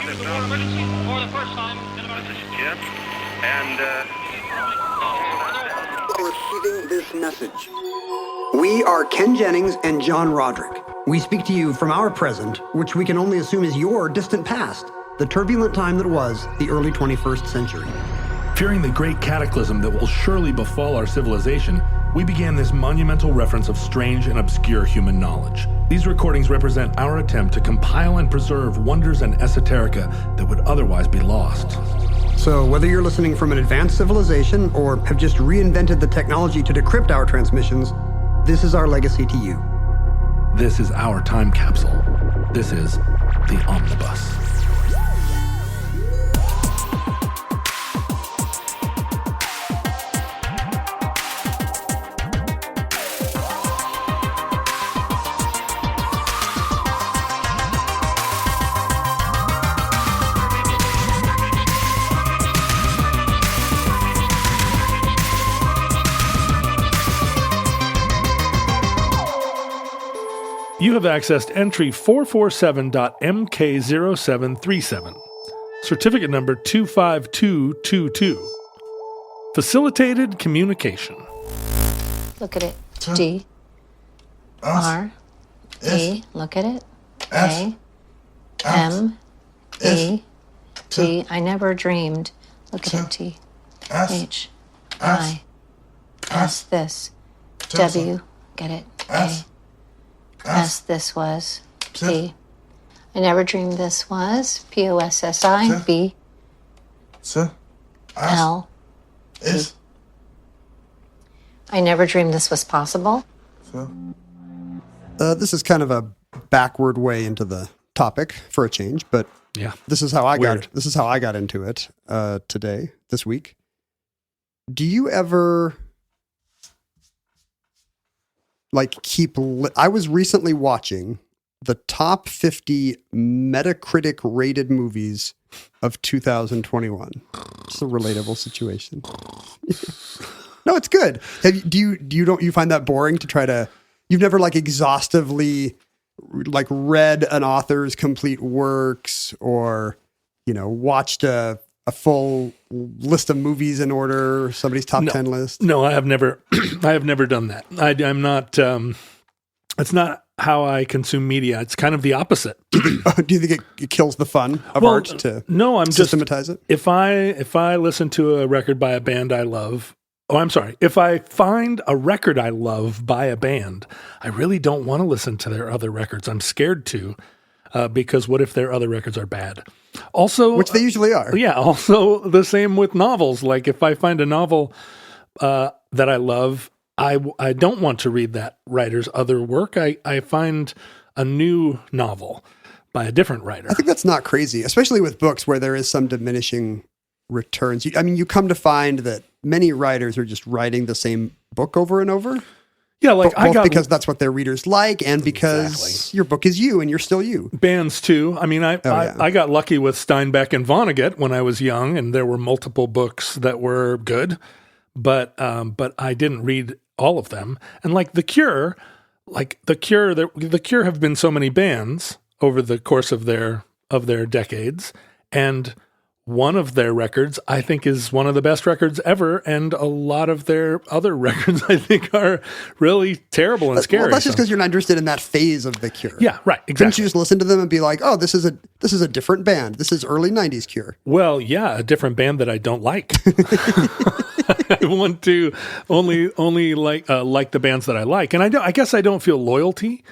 emergency for the first time in about... This is Jim, and Receiving this message. We are Ken Jennings and John Roderick. We speak to you from our present, which we can only assume is your distant past, the turbulent time that was the early 21st century. Fearing the great cataclysm that will surely befall our civilization, we began this monumental reference of strange and obscure human knowledge. These recordings represent our attempt to compile and preserve wonders and esoterica that would otherwise be lost. So whether you're listening from an advanced civilization or have just reinvented the technology to decrypt our transmissions, this is our legacy to you. This is our time capsule. This is the Omnibus. You have accessed entry 447.MK0737, certificate number 25222. Facilitated communication. Look at it. G. R. E. Look at it. A. M. E. T. I never dreamed. Look at it. T. H. I. S. This. W. Get it. A. S. This was. P. I never dreamed this was. POSSI. B. L. E. I never dreamed this was possible. This is kind of a backward way into the topic for a change, but yeah, this is how I got into it this week. Do you ever I was recently watching the top 50 Metacritic rated movies of 2021. It's a relatable situation. No, it's good. Do you find that boring to try to, you've never exhaustively read an author's complete works or, watched a full list of movies in order, somebody's top 10 list? No, I have never done that. I'm not, it's not how I consume media. It's kind of the opposite. Do you think it kills the fun of art to systematize it? If I listen to a record by a band I love, if I find a record I love by a band, I really don't want to listen to their other records. I'm scared to, because what if their other records are bad? Also, which they usually are. Yeah. Also, the same with novels. Like if I find a novel that I love, I don't want to read that writer's other work. I find a new novel by a different writer. I think that's not crazy, especially with books where there is some diminishing returns. You come to find that many writers are just writing the same book over and over. Yeah, because that's what their readers like, and because your book is you and you're still you. Bands too. I got lucky with Steinbeck and Vonnegut when I was young, and there were multiple books that were good, but I didn't read all of them. And The Cure, The Cure have been so many bands over the course of their decades, and one of their records, I think, is one of the best records ever, and a lot of their other records, I think, are really terrible and scary. Well, that's just because you're not interested in that phase of The Cure. Yeah, right, exactly. Couldn't you just listen to them and be like, oh, this is a different band. This is early 90s Cure. Well, yeah, a different band that I don't like. I want to only like the bands that I like. And I guess I don't feel loyalty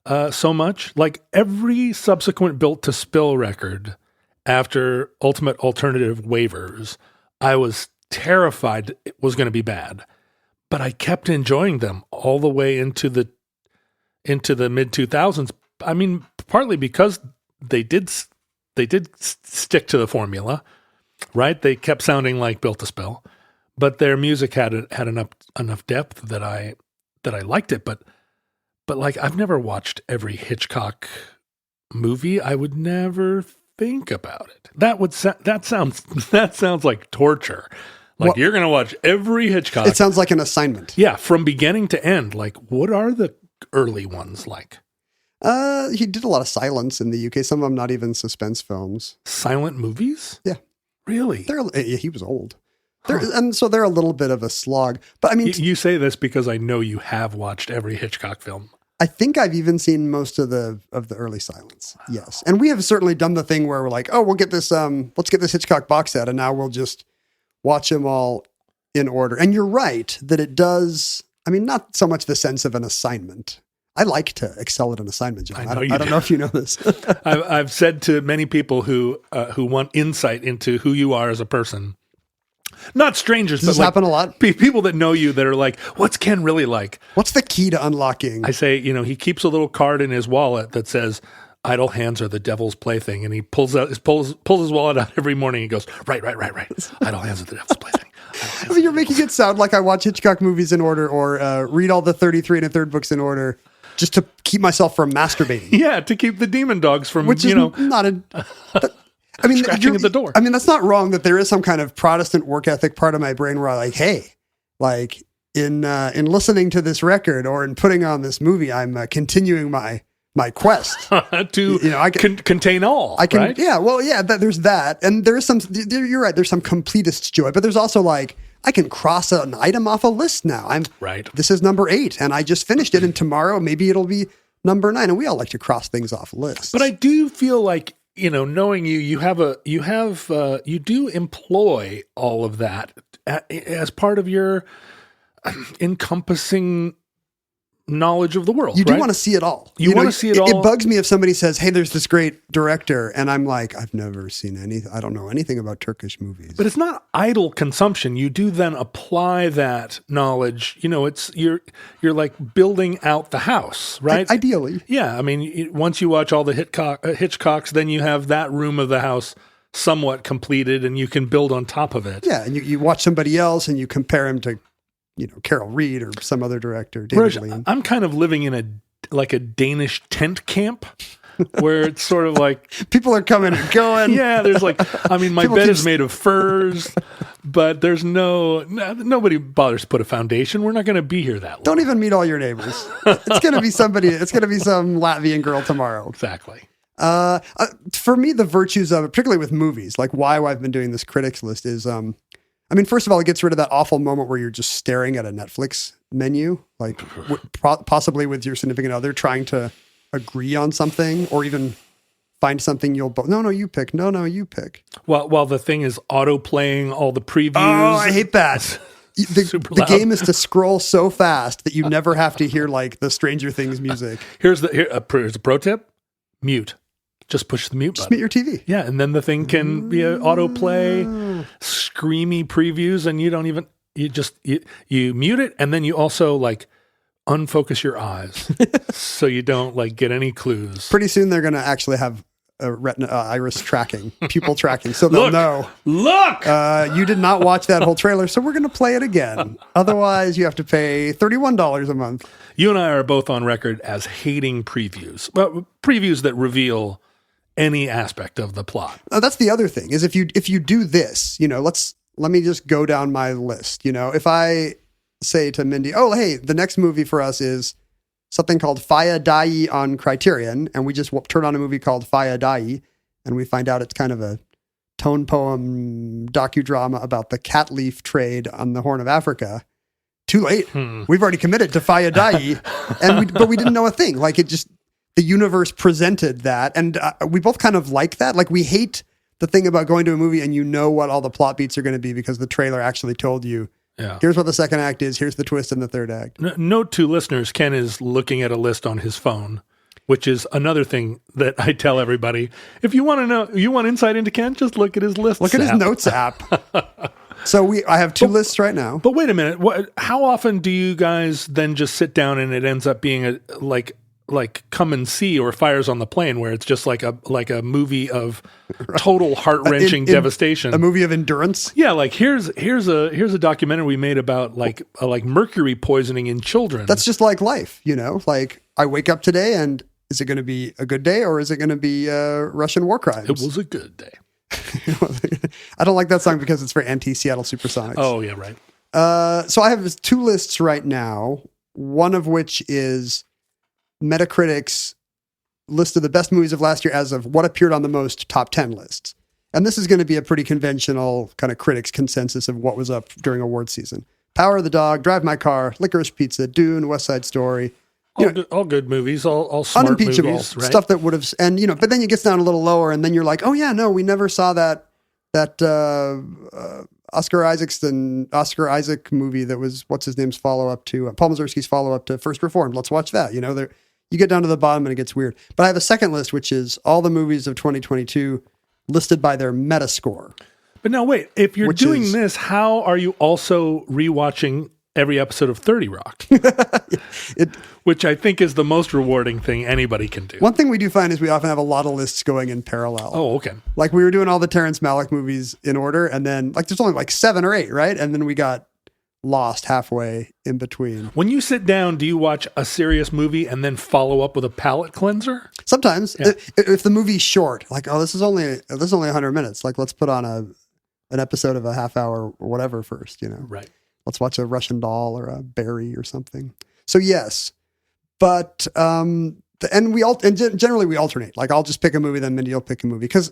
so much. Like every subsequent Built to Spill record after Ultimate Alternative waivers, I was terrified it was going to be bad, but I kept enjoying them all the way into the mid 2000s. I mean, partly because they did stick to the formula, right? They kept sounding like Built to Spill, but their music had enough depth that I liked it. But I've never watched every Hitchcock movie. I would never think about it. That sounds like torture. You're going to watch every Hitchcock. It sounds like an assignment. Yeah, from beginning to end. What are the early ones like? He did a lot of silence in the UK. Some of them not even suspense films. Silent movies? Yeah. Really? He was old. And so they're a little bit of a slog. But I mean, You say this because I know you have watched every Hitchcock film. I think I've even seen most of the early silence. Wow. Yes. And we have certainly done the thing where we're like, oh, we'll get this, let's get this Hitchcock box set. And now we'll just watch them all in order. And you're right that it does. I mean, not so much the sense of an assignment. I like to excel at an assignment, John. I don't know if you know this. I've said to many people who want insight into who you are as a person, not strangers, Does this but happen a lot? People that know you that are like, what's Ken really like? What's the key to unlocking? I say, he keeps a little card in his wallet that says, idle hands are the devil's plaything. And he pulls his wallet out every morning and goes, right. Idle hands are the devil's plaything. I mean, you're making it sound like I watch Hitchcock movies in order or read all the 33 1/3 books in order just to keep myself from masturbating. Yeah, to keep the demon dogs from, Which is not a... I mean, scratching at the door. I mean, that's not wrong that there is some kind of Protestant work ethic part of my brain where I'm like, hey, like in listening to this record or in putting on this movie, I'm continuing my quest to contain all. I can, right? Yeah, well, yeah. There's that, and there's some. You're right. There's some completist joy, but there's also like I can cross an item off a list now. This is number 8, and I just finished it, and tomorrow maybe it'll be number 9, and we all like to cross things off lists. But I do feel like, knowing you do employ all of that as part of your encompassing knowledge of the world. You do right? want to see it all. You want to see it all. It bugs me if somebody says, hey, there's this great director. And I'm like, I've never seen anything. I don't know anything about Turkish movies. But it's not idle consumption. You do then apply that knowledge. You're like building out the house, right? Ideally. Yeah. I mean, once you watch all the Hitchcocks, then you have that room of the house somewhat completed and you can build on top of it. Yeah. And you watch somebody else and you compare him to, Carol Reed or some other director. David Lean. I'm kind of living in a Danish tent camp where it's sort of like people are coming and going. Yeah, there's my bed is made of furs, but there's nobody bothers to put a foundation. We're not going to be here that long. Don't even meet all your neighbors. It's going to be somebody. It's going to be some Latvian girl tomorrow. Exactly. For me, the virtues of it, particularly with movies, like why I've been doing this critics list is, first of all, it gets rid of that awful moment where you're just staring at a Netflix menu, like possibly with your significant other trying to agree on something or even find something you'll both, no, you pick. No, you pick. While the thing is auto playing all the previews. Oh, I hate that. The game is to scroll so fast that you never have to hear like the Stranger Things music. Here's a pro tip. Mute. Just push the mute button. Just mute your TV. Yeah, and then the thing can be an autoplay, screamy previews, and you mute it, and then you also like unfocus your eyes so you don't like get any clues. Pretty soon they're going to actually have iris tracking, pupil tracking, so they'll know. Look! You did not watch that whole trailer, so we're going to play it again. Otherwise, you have to pay $31 a month. You and I are both on record as hating previews. Well, previews that reveal any aspect of the plot. That's the other thing is if you do this, let me just go down my list. If I say to Mindy, oh, hey, the next movie for us is something called Faya Dai on Criterion, and we just turn on a movie called Faya Dai, and we find out it's kind of a tone poem docudrama about the cat leaf trade on the Horn of Africa. Too late. We've already committed to Faya Dai, but we didn't know a thing. Like the universe presented that, and we both kind of like that. Like we hate the thing about going to a movie and you know what all the plot beats are going to be because the trailer actually told you. Yeah. Here's what the second act is. Here's the twist in the third act. Note to listeners, Ken is looking at a list on his phone, which is another thing that I tell everybody. If you want to know, you want insight into Ken, just look at his list. Look at his notes app. So I have two lists right now. But wait a minute. How often do you guys then just sit down and it ends up being like Come and See or Fires on the Plain, where it's just like a movie of total heart-wrenching devastation, a movie of endurance? Yeah, like here's a documentary we made about like mercury poisoning in children. That's just like life, Like I wake up today, and is it going to be a good day or is it going to be Russian war crimes? It was a good day. I don't like that song because it's very anti-Seattle Supersonics. Oh yeah, right. So I have two lists right now. One of which is Metacritic's list of the best movies of last year as of what appeared on the most top 10 lists. And this is going to be a pretty conventional kind of critics consensus of what was up during award season. Power of the Dog, Drive My Car, Licorice Pizza, Dune, West Side Story. All good movies, all smart unimpeachable movies, right? stuff that would have, and but then it gets down a little lower, and then you're like, oh yeah, no, we never saw that Oscar Isaac movie that was what's his name's follow up to Paul Mazursky's follow up to First Reformed. Let's watch that. You get down to the bottom and it gets weird. But I have a second list, which is all the movies of 2022 listed by their Metascore. But now wait, if you're doing this, how are you also rewatching every episode of 30 Rock? Which I think is the most rewarding thing anybody can do. One thing we do find is we often have a lot of lists going in parallel. Oh, okay. Like we were doing all the Terrence Malick movies in order, and then like there's only like 7 or 8, right? And then we got lost halfway in between. When you sit down, do you watch a serious movie and then follow up with a palate cleanser? Sometimes, if the movie's short, like this is only 100 minutes. Like let's put on an episode of a half hour or whatever first. Right. Let's watch a Russian Doll or a Barry or something. So yes, but generally we alternate. Like I'll just pick a movie, then Mindy will pick a movie because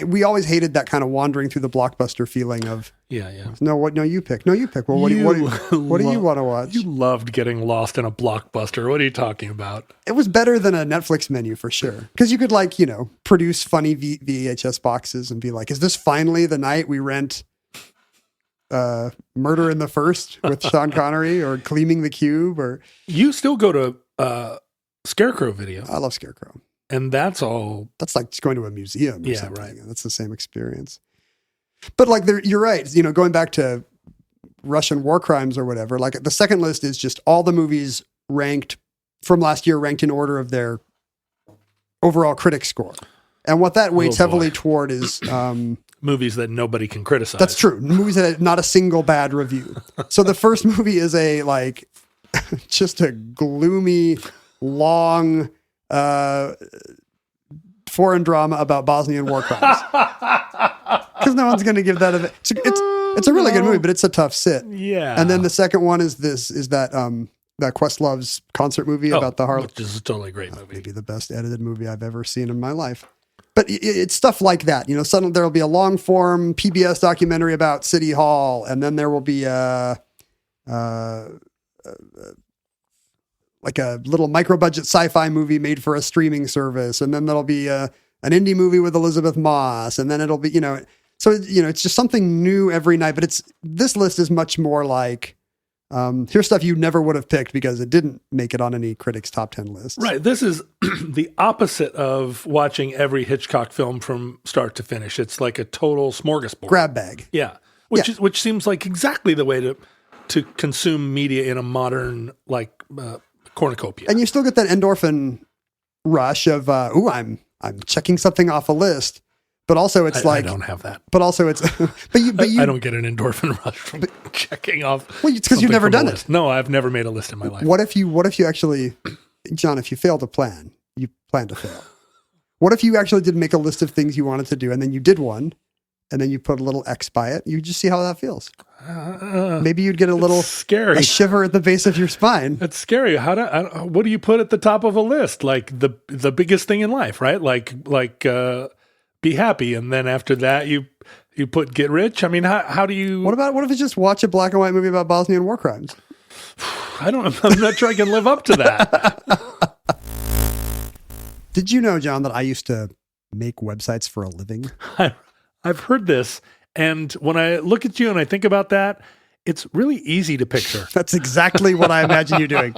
we always hated that kind of wandering through the blockbuster feeling of No, you pick. No, you pick. Well, what do you want to watch? You loved getting lost in a blockbuster. What are you talking about? It was better than a Netflix menu for sure because you could produce funny VHS boxes and be like, is this finally the night we rent Murder in the First with Sean Connery or Cleaning the Cube? Or you still go to Scarecrow Video. I love Scarecrow. And that's like just going to a museum or something. Right. That's the same experience. But like you're right, going back to Russian war crimes or whatever, like the second list is just all the movies ranked from last year, ranked in order of their overall critic score. And what that weights heavily toward is movies that nobody can criticize. That's true. Movies that had not a single bad review. So the first movie is just a gloomy, long foreign drama about Bosnian war crimes. Because no one's going to give that it's a really good movie, but it's a tough sit. Yeah. And then the second one is that Questlove's concert movie about the Harlem. Which is a totally great movie. Maybe the best edited movie I've ever seen in my life. But it's stuff like that. Suddenly there will be a long form PBS documentary about City Hall, and then there will be like a little micro budget sci-fi movie made for a streaming service, and then there'll be an indie movie with Elizabeth Moss, and then it'll be so it's just something new every night. But this list is much more like here's stuff you never would have picked because it didn't make it on any critics' top 10 lists. Right. This is the opposite of watching every Hitchcock film from start to finish. It's like a total smorgasbord. Grab bag. Yeah. Which seems like exactly the way to consume media in a modern cornucopia. And you still get that endorphin rush of I'm checking something off a list. But also it's I don't have that. But also it's but you I don't get an endorphin rush from checking off. Well, it's because you've never done it. No, I've never made a list in my life. What if you actually, John, if you fail to plan, you plan to fail. What if you actually did make a list of things you wanted to do and then you did one and then you put a little X by it? You just see how that feels. Maybe you'd get a little scary, a shiver at the base of your spine. It's scary. What do you put at the top of a list? Like the biggest thing in life, right? Like be happy, and then after that you put get rich. I mean, how do you? What if you just watch a black and white movie about Bosnian war crimes? I'm not sure I can live up to that. Did you know, John, that I used to make websites for a living? I've heard this, and when I look at you and I think about that, it's really easy to picture. That's exactly what I imagine you doing.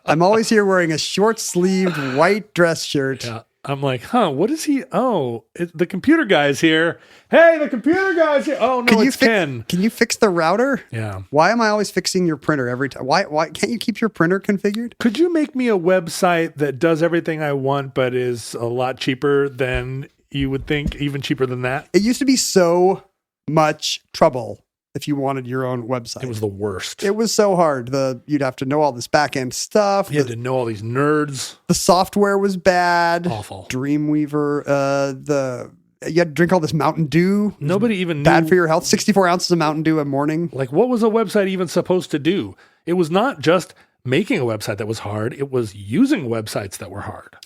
I'm always here wearing a short-sleeved white dress shirt. Yeah. I'm like, what is he? Oh, the computer guy's here. Hey, the computer guy's here. Oh, no, it's Ken. Can you fix the router? Yeah. Why am I always fixing your printer every time? Why can't you keep your printer configured? Could you make me a website that does everything I want, but is a lot cheaper than you would think, even cheaper than that? It used to be so much trouble if you wanted your own website. It was the worst. It was so hard. You'd have to know all this back-end stuff. You had to know all these nerds. The software was bad. Awful. Dreamweaver. You had to drink all this Mountain Dew. Nobody even knew. Bad for your health. 64 ounces of Mountain Dew a morning. Like, what was a website even supposed to do? It was not just making a website that was hard. It was using websites that were hard.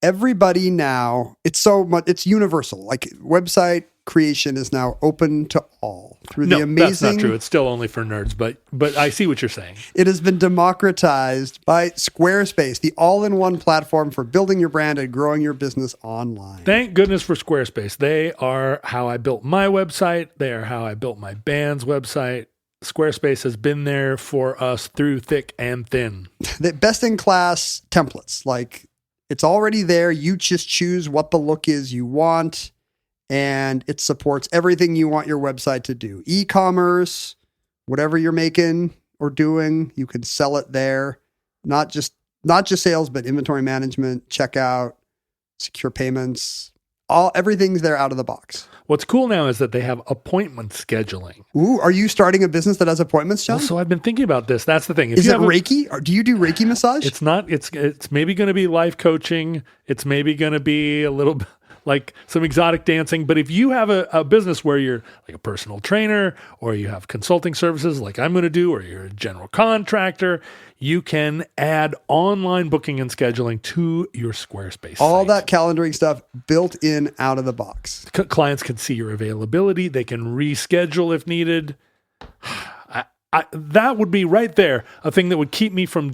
everybody now, it's universal. Like website creation is now open to all through the amazing. That's not true. It's still only for nerds, but I see what you're saying. It has been democratized by Squarespace, the all-in-one platform for building your brand and growing your business online. Thank goodness for Squarespace. They are how I built my website. They are how I built my band's website. Squarespace has been there for us through thick and thin. The best-in-class templates, like it's already there. You just choose what the look is you want. And it supports everything you want your website to do. E-commerce, whatever you're making or doing, you can sell it there. Not just sales, but inventory management, checkout, secure payments. Everything's there out of the box. What's cool now is that they have appointment scheduling. Ooh, are you starting a business that has appointments, John? Well, so I've been thinking about this. That's the thing. Is it Reiki? Or do you do Reiki massage? It's not. It's maybe going to be life coaching. It's maybe going to be a little like some exotic dancing. But if you have a business where you're like a personal trainer or you have consulting services like I'm going to do, or you're a general contractor, you can add online booking and scheduling to your Squarespace All site. that calendaring stuff built in out of the box. Clients can see your availability. They can reschedule if needed. That would be right there a thing that would keep me from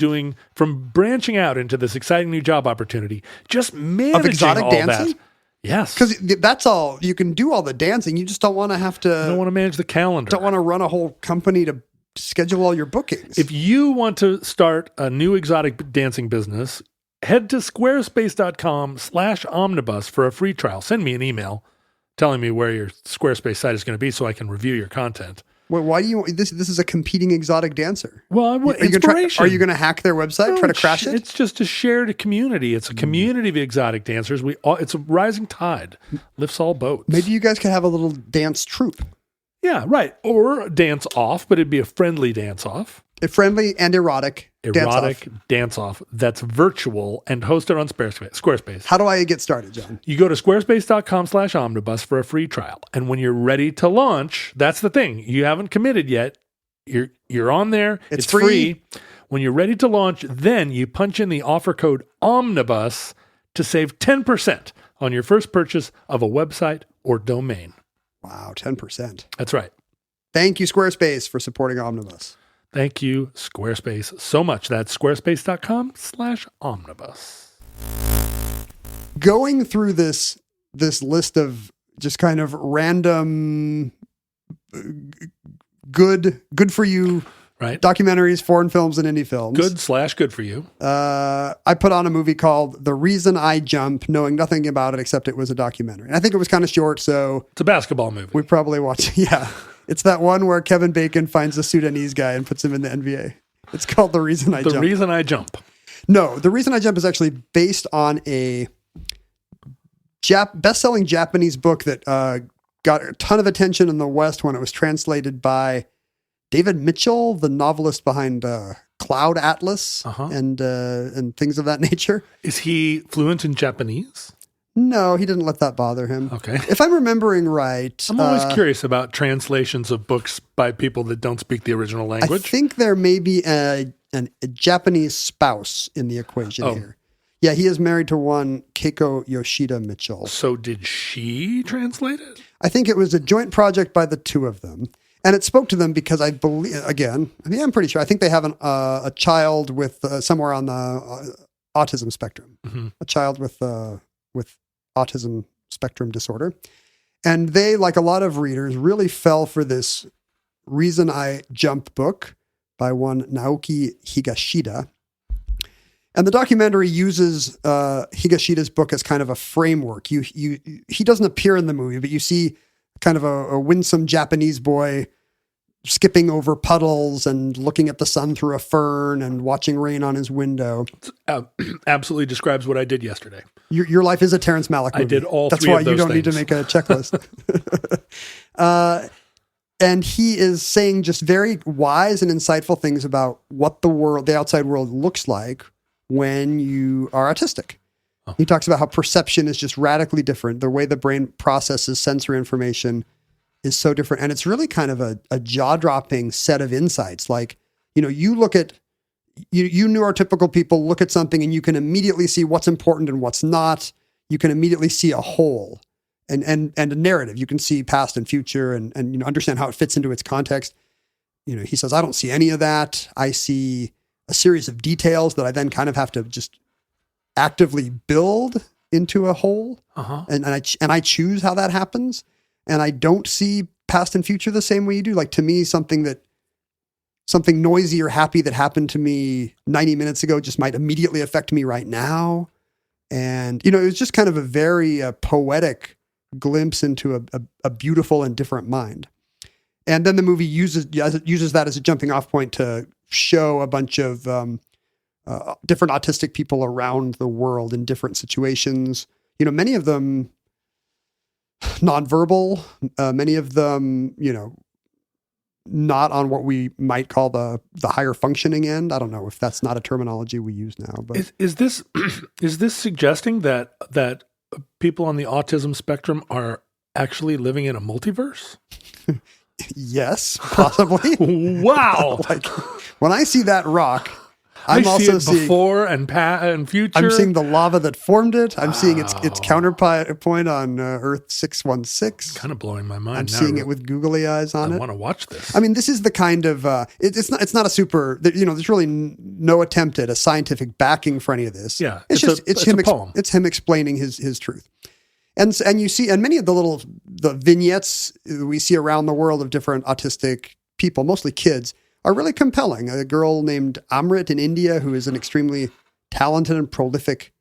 branching out into this exciting new job opportunity. Just managing Of exotic all dancing? that. Yes. Because that's all. You can do all the dancing. You just don't want to have to. I don't want to manage the calendar. Don't want to run a whole company to schedule all your bookings. If you want to start a new exotic dancing business, head to squarespace.com/omnibus for a free trial. Send me an email telling me where your Squarespace site is going to be so I can review your content. Well, why do you this is a competing exotic dancer. Well, I want Are inspiration. you going to hack their website, try to crash it? It's just a shared community. It's a community of exotic dancers. It's a rising tide, lifts all boats. Maybe you guys could have a little dance troupe. Yeah, right. Or dance off, but it'd be a friendly dance off. A friendly and erotic dance off that's virtual and hosted on Squarespace. How do I get started, John? You go to squarespace.com/omnibus for a free trial. And when you're ready to launch, that's the thing. You haven't committed yet. You're on there. It's free. When you're ready to launch, then you punch in the offer code OMNIBUS to save 10% on your first purchase of a website or domain. Wow, 10%. That's right. Thank you, Squarespace, for supporting Omnibus. Thank you, Squarespace, so much. That's squarespace.com/omnibus. Going through this list of just kind of random good for you right documentaries, foreign films, and indie films. Good for you. I put on a movie called The Reason I Jump, knowing nothing about it except it was a documentary. And I think it was kind of short, so it's a basketball movie. We probably watched. Yeah. It's that one where Kevin Bacon finds a Sudanese guy and puts him in the NBA. It's called The Reason I Jump. The Reason I Jump. No, The Reason I Jump is actually based on a best-selling Japanese book that got a ton of attention in the West when it was translated by David Mitchell, the novelist behind Cloud Atlas and things of that nature. Is he fluent in Japanese? No, he didn't let that bother him. Okay. If I'm remembering right. I'm always curious about translations of books by people that don't speak the original language. I think there may be a Japanese spouse in the equation here. Yeah, he is married to one Keiko Yoshida Mitchell. So did she translate it? I think it was a joint project by the two of them. And it spoke to them because I believe, again, I'm pretty sure. I think they have a child with somewhere on the autism spectrum. Mm-hmm. A child with autism spectrum disorder. And they, like a lot of readers, really fell for this Reason I Jump book by one Naoki Higashida. And the documentary uses Higashida's book as kind of a framework. He doesn't appear in the movie, but you see kind of a winsome Japanese boy skipping over puddles and looking at the sun through a fern and watching rain on his window. Absolutely describes what I did yesterday. Your life is a Terrence Malick movie. I did all That's three why of those you don't things. need to make a checklist. And he is saying just very wise and insightful things about what the outside world looks like when you are autistic. Oh. He talks about how perception is just radically different. The way the brain processes sensory information is so different. And it's really kind of a jaw-dropping set of insights. Like, you look at you neurotypical people look at something and you can immediately see what's important and what's not. You can immediately see a whole and a narrative. You can see past and future and understand how it fits into its context. He says, I don't see any of that. I see a series of details that I then kind of have to just actively build into a whole. And I choose how that happens. And I don't see past and future the same way you do. Like, to me, something noisy or happy that happened to me 90 minutes ago just might immediately affect me right now. And, it was just kind of a very poetic glimpse into a beautiful and different mind. And then the movie uses that as a jumping off point to show a bunch of different autistic people around the world in different situations. Many of them nonverbal, many of them, not on what we might call the higher functioning end. I don't know if that's not a terminology we use now. But is this suggesting that people on the autism spectrum are actually living in a multiverse? Yes, possibly. Wow! Like, when I see that rock, I see also it before and future. I'm seeing the lava that formed it. I'm seeing its counterpoint on Earth 616. Kind of blowing my mind. I'm seeing it with googly eyes on it. I want to watch this. I mean, this is the kind of it's not a super. There's really no attempt at a scientific backing for any of this. Yeah, it's him. A poem. It's him explaining his truth. And you see, and many of the vignettes we see around the world of different autistic people, mostly kids, are really compelling. A girl named Amrit in India, who is an extremely talented and prolific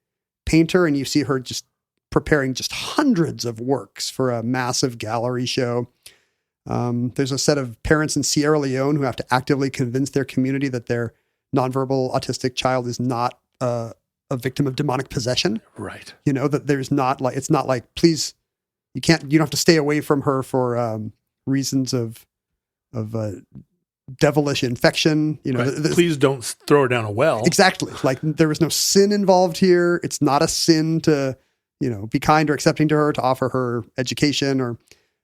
painter, and you see her just preparing just hundreds of works for a massive gallery show. There's a set of parents in Sierra Leone who have to actively convince their community that their nonverbal autistic child is not a victim of demonic possession. Right. That there's not like, it's not like, please, you don't have to stay away from her for reasons of devilish infection. Right. Please don't throw her down a well. Exactly. Like, there was no sin involved here. It's not a sin to, be kind or accepting to her, to offer her education or,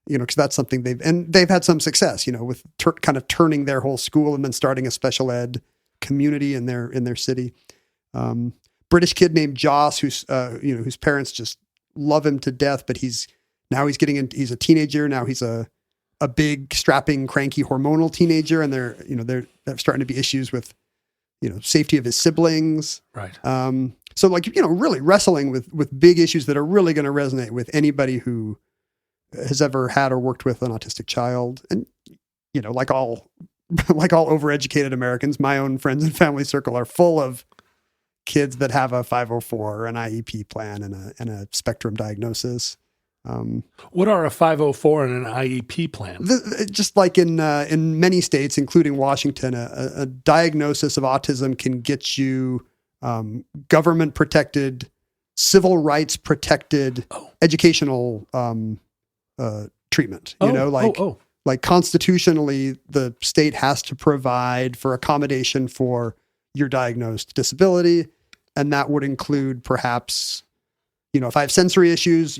because that's something they've had some success, with kind of turning their whole school and then starting a special ed community in their city. British kid named Joss, whose parents just love him to death, but he's a teenager. Now he's a big, strapping, cranky, hormonal teenager. And they're starting to be issues with, safety of his siblings. Right. So really wrestling with big issues that are really going to resonate with anybody who has ever had or worked with an autistic child. And, like all overeducated Americans, my own friends and family circle are full of kids that have a 504 or an IEP plan and a spectrum diagnosis. What are a 504 and an IEP plan? Just like in many states, including Washington, a diagnosis of autism can get you government protected, civil rights protected, educational treatment. Like constitutionally, the state has to provide for accommodation for your diagnosed disability. And that would include perhaps, if I have sensory issues,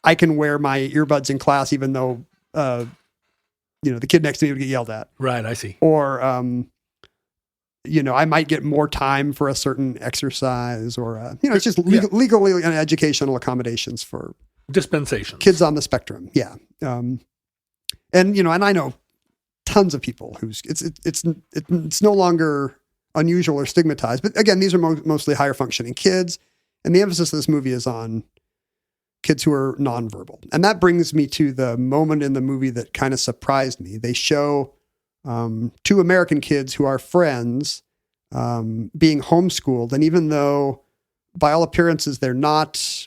I can wear my earbuds in class, even though, the kid next to me would get yelled at. Right. I see. Or, I might get more time for a certain exercise or, it's just legally and educational accommodations for dispensations, kids on the spectrum. Yeah. And I know tons of people who's it's no longer unusual or stigmatized, but again, these are mostly higher functioning kids. And the emphasis of this movie is on kids who are nonverbal. And that brings me to the moment in the movie that kind of surprised me. They show two American kids who are friends being homeschooled. And even though by all appearances, they're not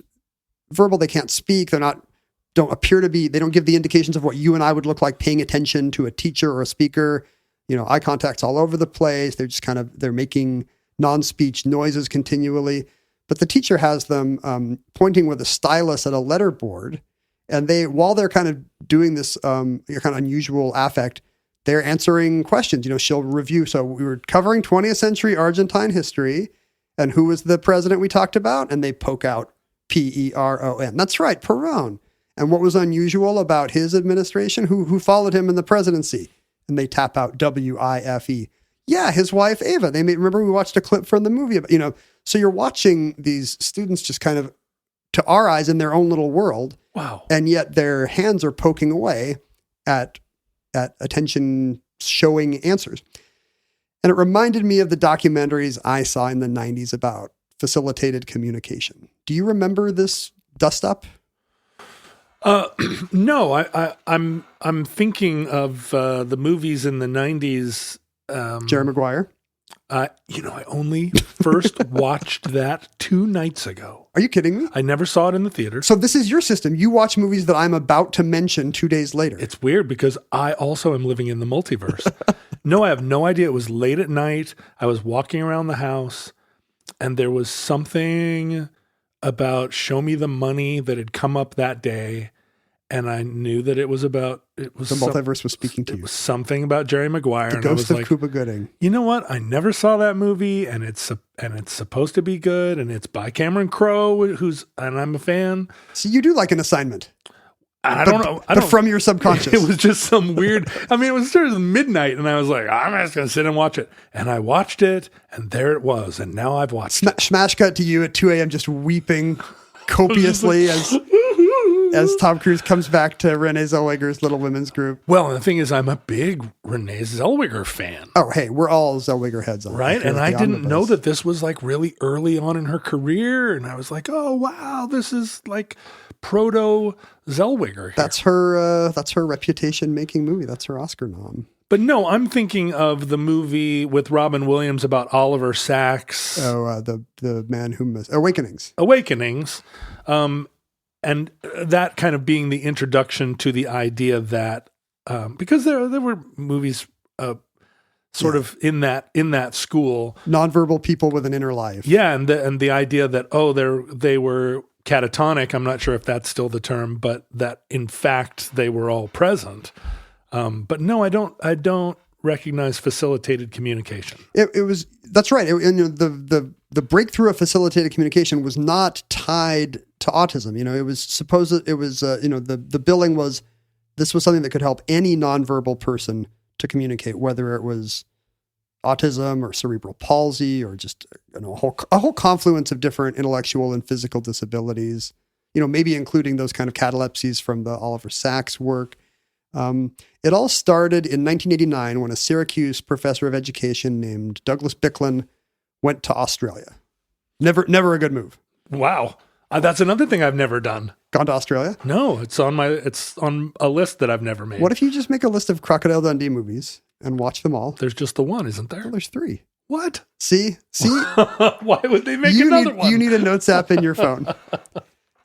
verbal, they can't speak, they don't give the indications of what you and I would look like paying attention to a teacher or a speaker. Eye contact's all over the place. They're just they're making non-speech noises continually. But the teacher has them pointing with a stylus at a letterboard. And while they're kind of doing this kind of unusual affect, they're answering questions. She'll review. So we were covering 20th century Argentine history. And who was the president we talked about? And they poke out Peron. That's right, Peron. And what was unusual about his administration? Who followed him in the presidency? And they tap out Wife. Yeah, his wife, Ava. Remember we watched a clip from the movie, so you're watching these students just kind of, to our eyes, in their own little world. Wow. And yet their hands are poking away at attention showing answers. And it reminded me of the documentaries I saw in the 90s about facilitated communication. Do you remember this dust up? No, I'm thinking of the movies in the 90s. Jerry Maguire. I only first watched that 2 nights ago. Are you kidding me? I never saw it in the theater. So this is your system. You watch movies that I'm about to mention 2 days later. It's weird because I also am living in the multiverse. No, I have no idea. It was late at night. I was walking around the house and there was something about Show Me the Money that had come up that day. And I knew that it was the multiverse was speaking to it you. was something about Jerry Maguire. The and I ghost was of like, Cuba Gooding. you know what? I never saw that movie, and it's supposed to be good, and it's by Cameron Crowe, and I'm a fan. So you do like an assignment. I don't know. But from your subconscious. It was just some weird. I mean, it was sort of midnight, and I was like, I'm just going to sit and watch it. And I watched it, and there it was. And now I've watched it. Smash cut to you at 2 a.m. just weeping copiously as Tom Cruise comes back to Renee Zellweger's Little Women's Group. Well, and the thing is, I'm a big Renee Zellweger fan. Oh, hey, we're all Zellweger heads on. Right? And I didn't know that this was like really early on in her career. And I was like, oh, wow, this is like proto Zellweger here. That's her reputation making movie. That's her Oscar nom. But no, I'm thinking of the movie with Robin Williams about Oliver Sacks. Oh, the man who missed Awakenings. And that kind of being the introduction to the idea that because there were movies sort of in that school, nonverbal people with an inner life. Yeah, and the idea that they were catatonic. I'm not sure if that's still the term, but that in fact they were all present. But no, I don't recognize facilitated communication. That's right. The breakthrough of facilitated communication was not tied to autism. It was the billing was, this was something that could help any nonverbal person to communicate, whether it was autism or cerebral palsy or just a whole confluence of different intellectual and physical disabilities, maybe including those kind of catalepsies from the Oliver Sacks work. It all started in 1989 when a Syracuse professor of education named Douglas Bicklin went to Australia. Never a good move. Wow. That's another thing I've never done. Gone to Australia? No, it's on a list that I've never made. What if you just make a list of Crocodile Dundee movies and watch them all? There's just the one, isn't there? Well, there's 3. What? See? Why would they make another one? You need a notes app in your phone.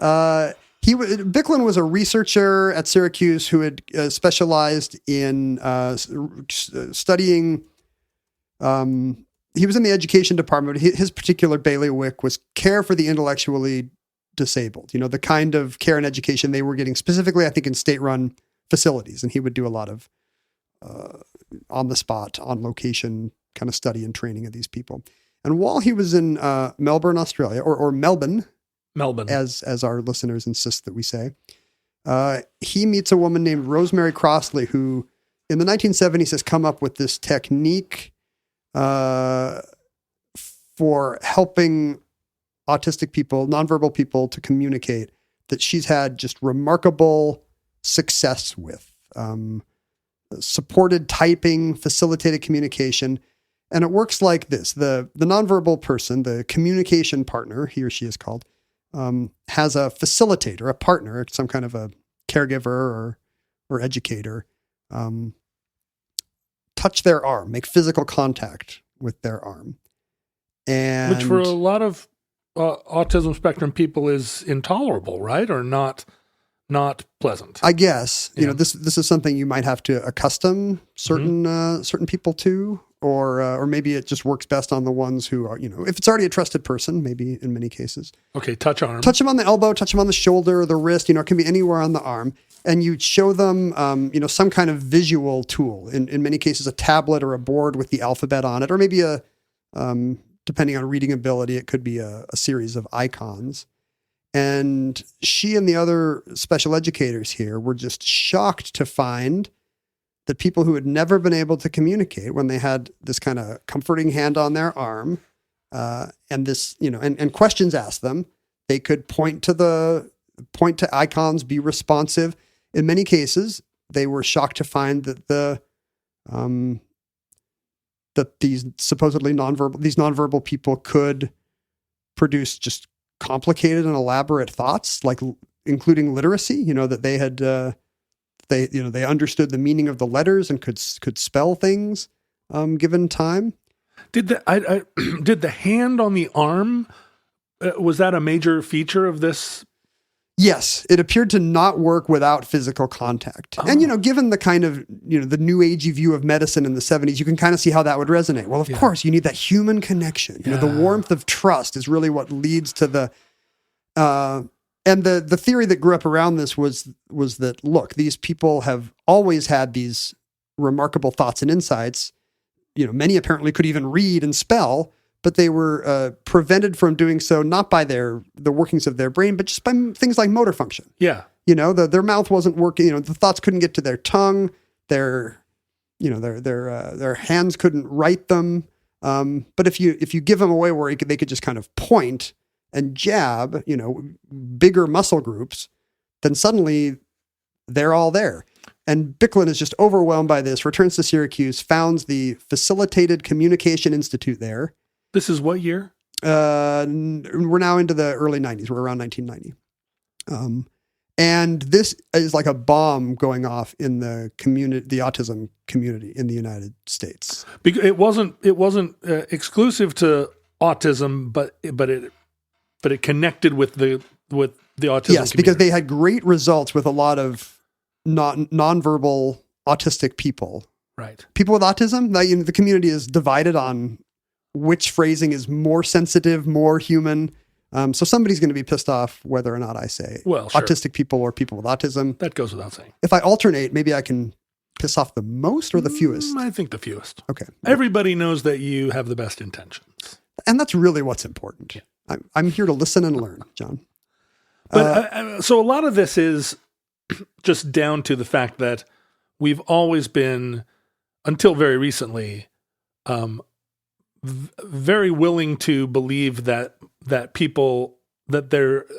Bicklin was a researcher at Syracuse who had specialized in studying. He was in the education department. His particular bailiwick was care for the intellectually disabled. The kind of care and education they were getting specifically, I think, in state-run facilities. And he would do a lot of on the spot, on location kind of study and training of these people. And while he was in Melbourne, Australia, or Melbourne, as our listeners insist that we say, he meets a woman named Rosemary Crossley, who in the 1970s has come up with this technique for helping autistic people, nonverbal people, to communicate that she's had just remarkable success with. Supported typing, facilitated communication. And it works like this. The nonverbal person, the communication partner, he or she is called, has a facilitator, a partner, some kind of a caregiver or educator, touch their arm, make physical contact with their arm. And which for a lot of autism spectrum people is intolerable, right? Or not pleasant. I guess, this is something you might have to accustom certain people to, or maybe it just works best on the ones who are, if it's already a trusted person, maybe in many cases. Okay, touch arm. Touch them on the elbow, touch them on the shoulder, the wrist, it can be anywhere on the arm. And you show them, some kind of visual tool. In many cases, a tablet or a board with the alphabet on it, or maybe depending on reading ability, it could be a series of icons. And she and the other special educators here were just shocked to find that people who had never been able to communicate, when they had this kind of comforting hand on their arm, and this, and questions asked them, they could point to icons, be responsive. In many cases, they were shocked to find that that these supposedly nonverbal people could produce just complicated and elaborate thoughts, like including literacy. That they had they understood the meaning of the letters and could spell things given time. Did the hand on the arm, was that a major feature of this? Yes, it appeared to not work without physical contact. Oh. And, given the kind of, the new agey view of medicine in the 70s, you can kind of see how that would resonate. Well, of course, you need that human connection. The warmth of trust is really what leads to the, and the theory that grew up around this was that, look, these people have always had these remarkable thoughts and insights. Many apparently could even read and spell, but they were prevented from doing so not by the workings of their brain, but just by things like motor function. Yeah. Their mouth wasn't working. The thoughts couldn't get to their tongue. Their hands couldn't write them. But if you give them a way where they could just kind of point and jab, bigger muscle groups, then suddenly they're all there. And Bicklin is just overwhelmed by this, returns to Syracuse, founds the Facilitated Communication Institute there. This is what year? We're now into the early 90s. We're around 1990. And this is like a bomb going off in the autism community in the United States. Because it wasn't exclusive to autism, but it connected with the autism Yes, community. because they had great results with a lot of nonverbal autistic people. Right. People with autism, the community is divided on which phrasing is more sensitive, more human. So somebody's going to be pissed off whether or not I say Well, sure. autistic people or people with autism. That goes without saying. If I alternate, maybe I can piss off the most or the fewest. I think the fewest. Okay. Everybody knows that you have the best intentions. And that's really what's important. Yeah. I'm here to listen and learn, John. But so a lot of this is just down to the fact that we've always been, until very recently, very willing to believe that people, that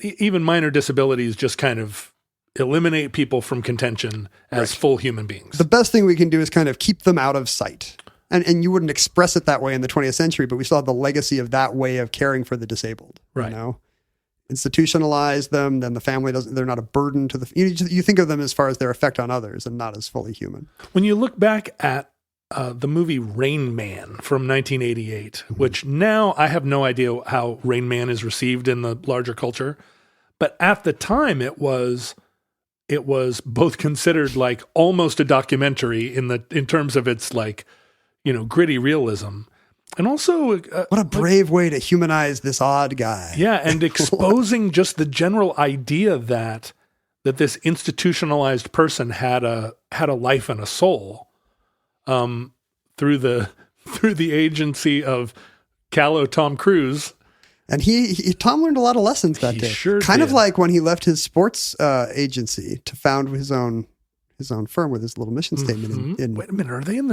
even minor disabilities just kind of eliminate people from contention as full human beings. The best thing we can do is kind of keep them out of sight. And you wouldn't express it that way in the 20th century, but we still have the legacy of that way of caring for the disabled. Right. Institutionalize them, then the family they're not a burden to you think of them as far as their effect on others and not as fully human. When you look back at the movie Rain Man from 1988, which now I have no idea how Rain Man is received in the larger culture, but at the time it was both considered like almost a documentary in terms of its gritty realism. And also, what a brave way to humanize this odd guy. Yeah, and exposing just the general idea that this institutionalized person had a life and a soul, through the agency of callow Tom Cruise. And Tom learned a lot of lessons that day. Sure kind did. of like when he left his sports agency to found his own firm with his little mission statement. Wait a minute, are they in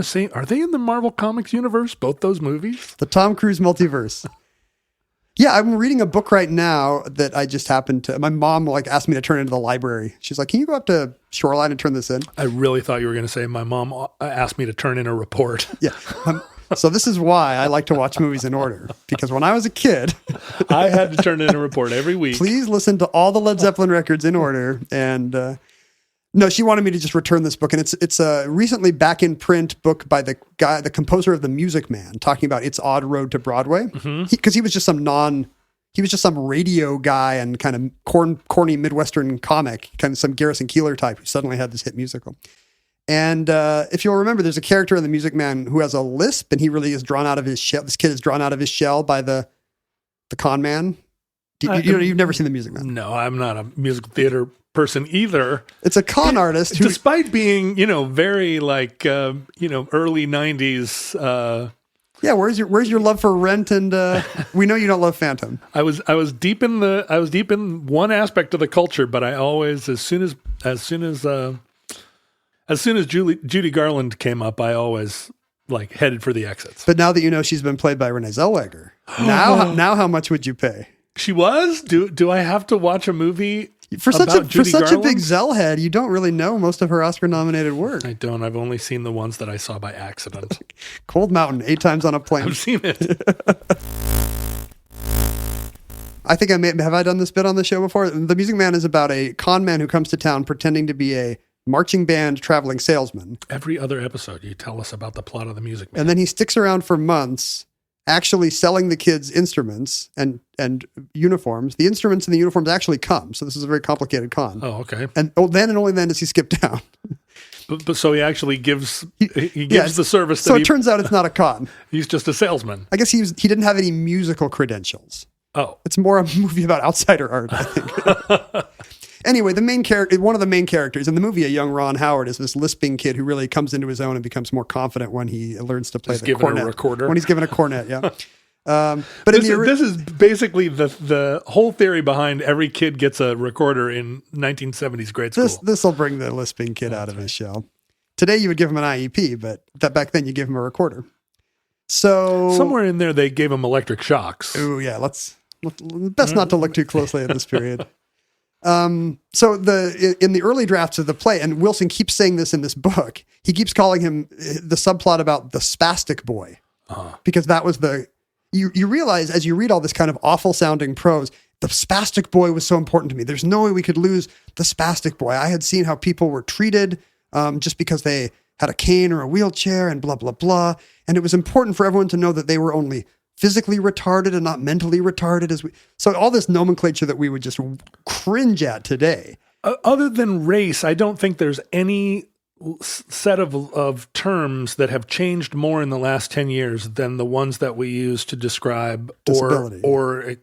the Marvel Comics universe, both those movies? The Tom Cruise multiverse. Yeah, I'm reading a book right now that I just happened to, my mom asked me to turn into the library. She's like, can you go up to Shoreline and turn this in? I really thought you were going to say my mom asked me to turn in a report. Yeah. So this is why I like to watch movies in order, because when I was a kid, I had to turn in a report every week. Please listen to all the Led Zeppelin records in order. And no, she wanted me to just return this book. And it's a recently back in print book by the composer of The Music Man, talking about its odd road to Broadway. Because he was just some radio guy and kind of corny Midwestern comic, kind of some Garrison Keillor type who suddenly had this hit musical. And if you'll remember, there's a character in The Music Man who has a lisp, and he really is drawn out of his shell. This kid is drawn out of his shell by the con man. You've never seen The Music Man. No, I'm not a musical theater person either. It's a con artist who, despite being, very early 90s. Yeah, where's your love for Rent and we know you don't love Phantom. I was deep in one aspect of the culture, but I always as soon as As soon as Judy Garland came up, I always headed for the exits. But now that you know she's been played by Renee Zellweger, now how much would you pay? She was? Do I have to watch a movie for such about Judy a Garland? big Zellhead? You don't really know most of her Oscar-nominated work. I don't. I've only seen the ones that I saw by accident. Cold Mountain, 8 times on a plane. I've seen it. I think have I done this bit on the show before? The Music Man is about a con man who comes to town pretending to be a marching band traveling salesman. Every other episode, you tell us about the plot of The Music Man. And then he sticks around for months actually selling the kids instruments and uniforms. The instruments and the uniforms actually come. So this is a very complicated con. Oh, okay. And then and only then does he skip town. But so he actually gives the service. So it turns out it's not a con. He's just a salesman. I guess he didn't have any musical credentials. Oh. It's more a movie about outsider art, I think. Anyway, one of the main characters in the movie, a young Ron Howard, is this lisping kid who really comes into his own and becomes more confident when he learns to play the cornet. A recorder. When he's given a cornet, yeah. But this is basically the whole theory behind every kid gets a recorder in 1970s grade school. This will bring the lisping kid out of his shell. Today you would give him an IEP, but back then you give him a recorder. So somewhere in there they gave him electric shocks. Oh yeah, best not to look too closely at this period. So in the early drafts of the play, and Wilson keeps saying this in this book, he keeps calling him the subplot about the spastic boy, because that was you realize as you read all this kind of awful sounding prose, the spastic boy was so important to me. There's no way we could lose the spastic boy. I had seen how people were treated, just because they had a cane or a wheelchair and blah, blah, blah. And it was important for everyone to know that they were only physically retarded and not mentally retarded. So all this nomenclature that we would just cringe at today. Other than race, I don't think there's any set of terms that have changed more in the last 10 years than the ones that we use to describe disability, or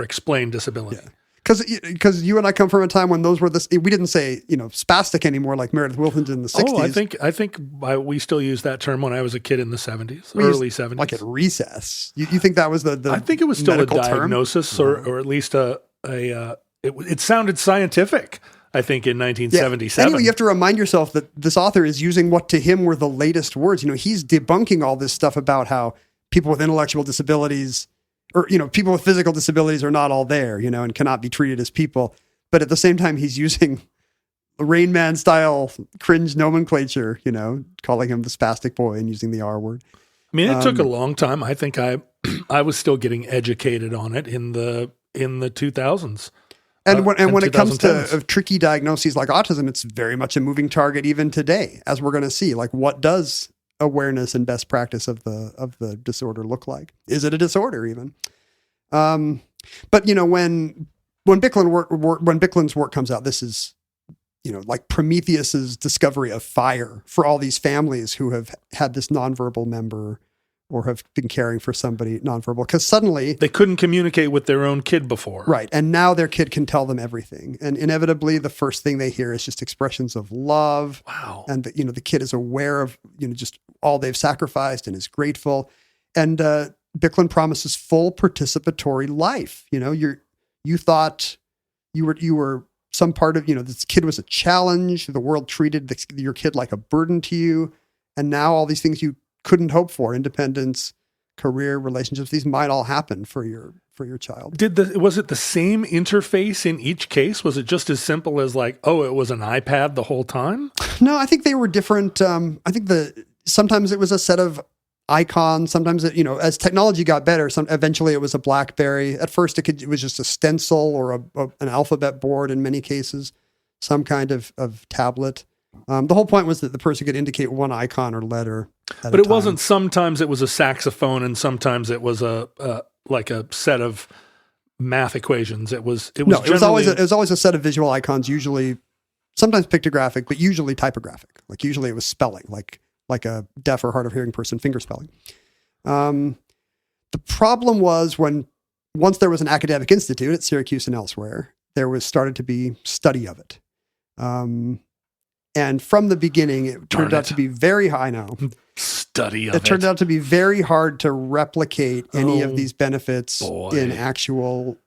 explain disability. Yeah. Because you and I come from a time when those were we didn't say, spastic anymore like Meredith Willson did in the 60s. Oh, I think we still use that term when I was a kid in the 70s, early 70s. Like at recess. You think that was the I think it was still a diagnosis term? or at least it sounded scientific, I think, in 1977. Yeah. Anyway, you have to remind yourself that this author is using what to him were the latest words. He's debunking all this stuff about how people with intellectual disabilities or, people with physical disabilities are not all there, and cannot be treated as people. But at the same time, he's using Rain Man style cringe nomenclature, calling him the spastic boy and using the R word. I mean, it took a long time. I think I was still getting educated on it in the 2000s. And when it comes to tricky diagnoses like autism, it's very much a moving target even today, as we're going to see. Like, what does awareness and best practice of the disorder look like? Is it a disorder even? But when Bicklund's work comes out, this is like Prometheus's discovery of fire for all these families who have had this nonverbal member or have been caring for somebody nonverbal, because suddenly they couldn't communicate with their own kid before. Right. And now their kid can tell them everything. And inevitably the first thing they hear is just expressions of love. Wow. And the kid is aware of, just all they've sacrificed and is grateful. And, Bicklund promises full participatory life. You thought you were some part of, this kid was a challenge. The world treated your kid like a burden to you. And now all these things you couldn't hope for, independence, career, relationships, these might all happen for your child. Was it the same interface in each case? Was it just as simple as it was an iPad the whole time? No, I think they were different. I think sometimes it was a set of icons. Sometimes as technology got better, eventually it was a BlackBerry. At first it was just a stencil or an alphabet board in many cases, some kind of tablet. The whole point was that the person could indicate one icon or letter at But a it time. wasn't sometimes it was a saxophone and sometimes it was a set of math equations. It was always a set of visual icons, usually sometimes pictographic, but usually typographic. Like usually it was spelling, like a deaf or hard of hearing person finger spelling. The problem was once there was an academic institute at Syracuse and elsewhere, there was started to be study of it. And from the beginning, it turned out to be very high. Study of it. It turned out to be very hard to replicate any of these benefits in actual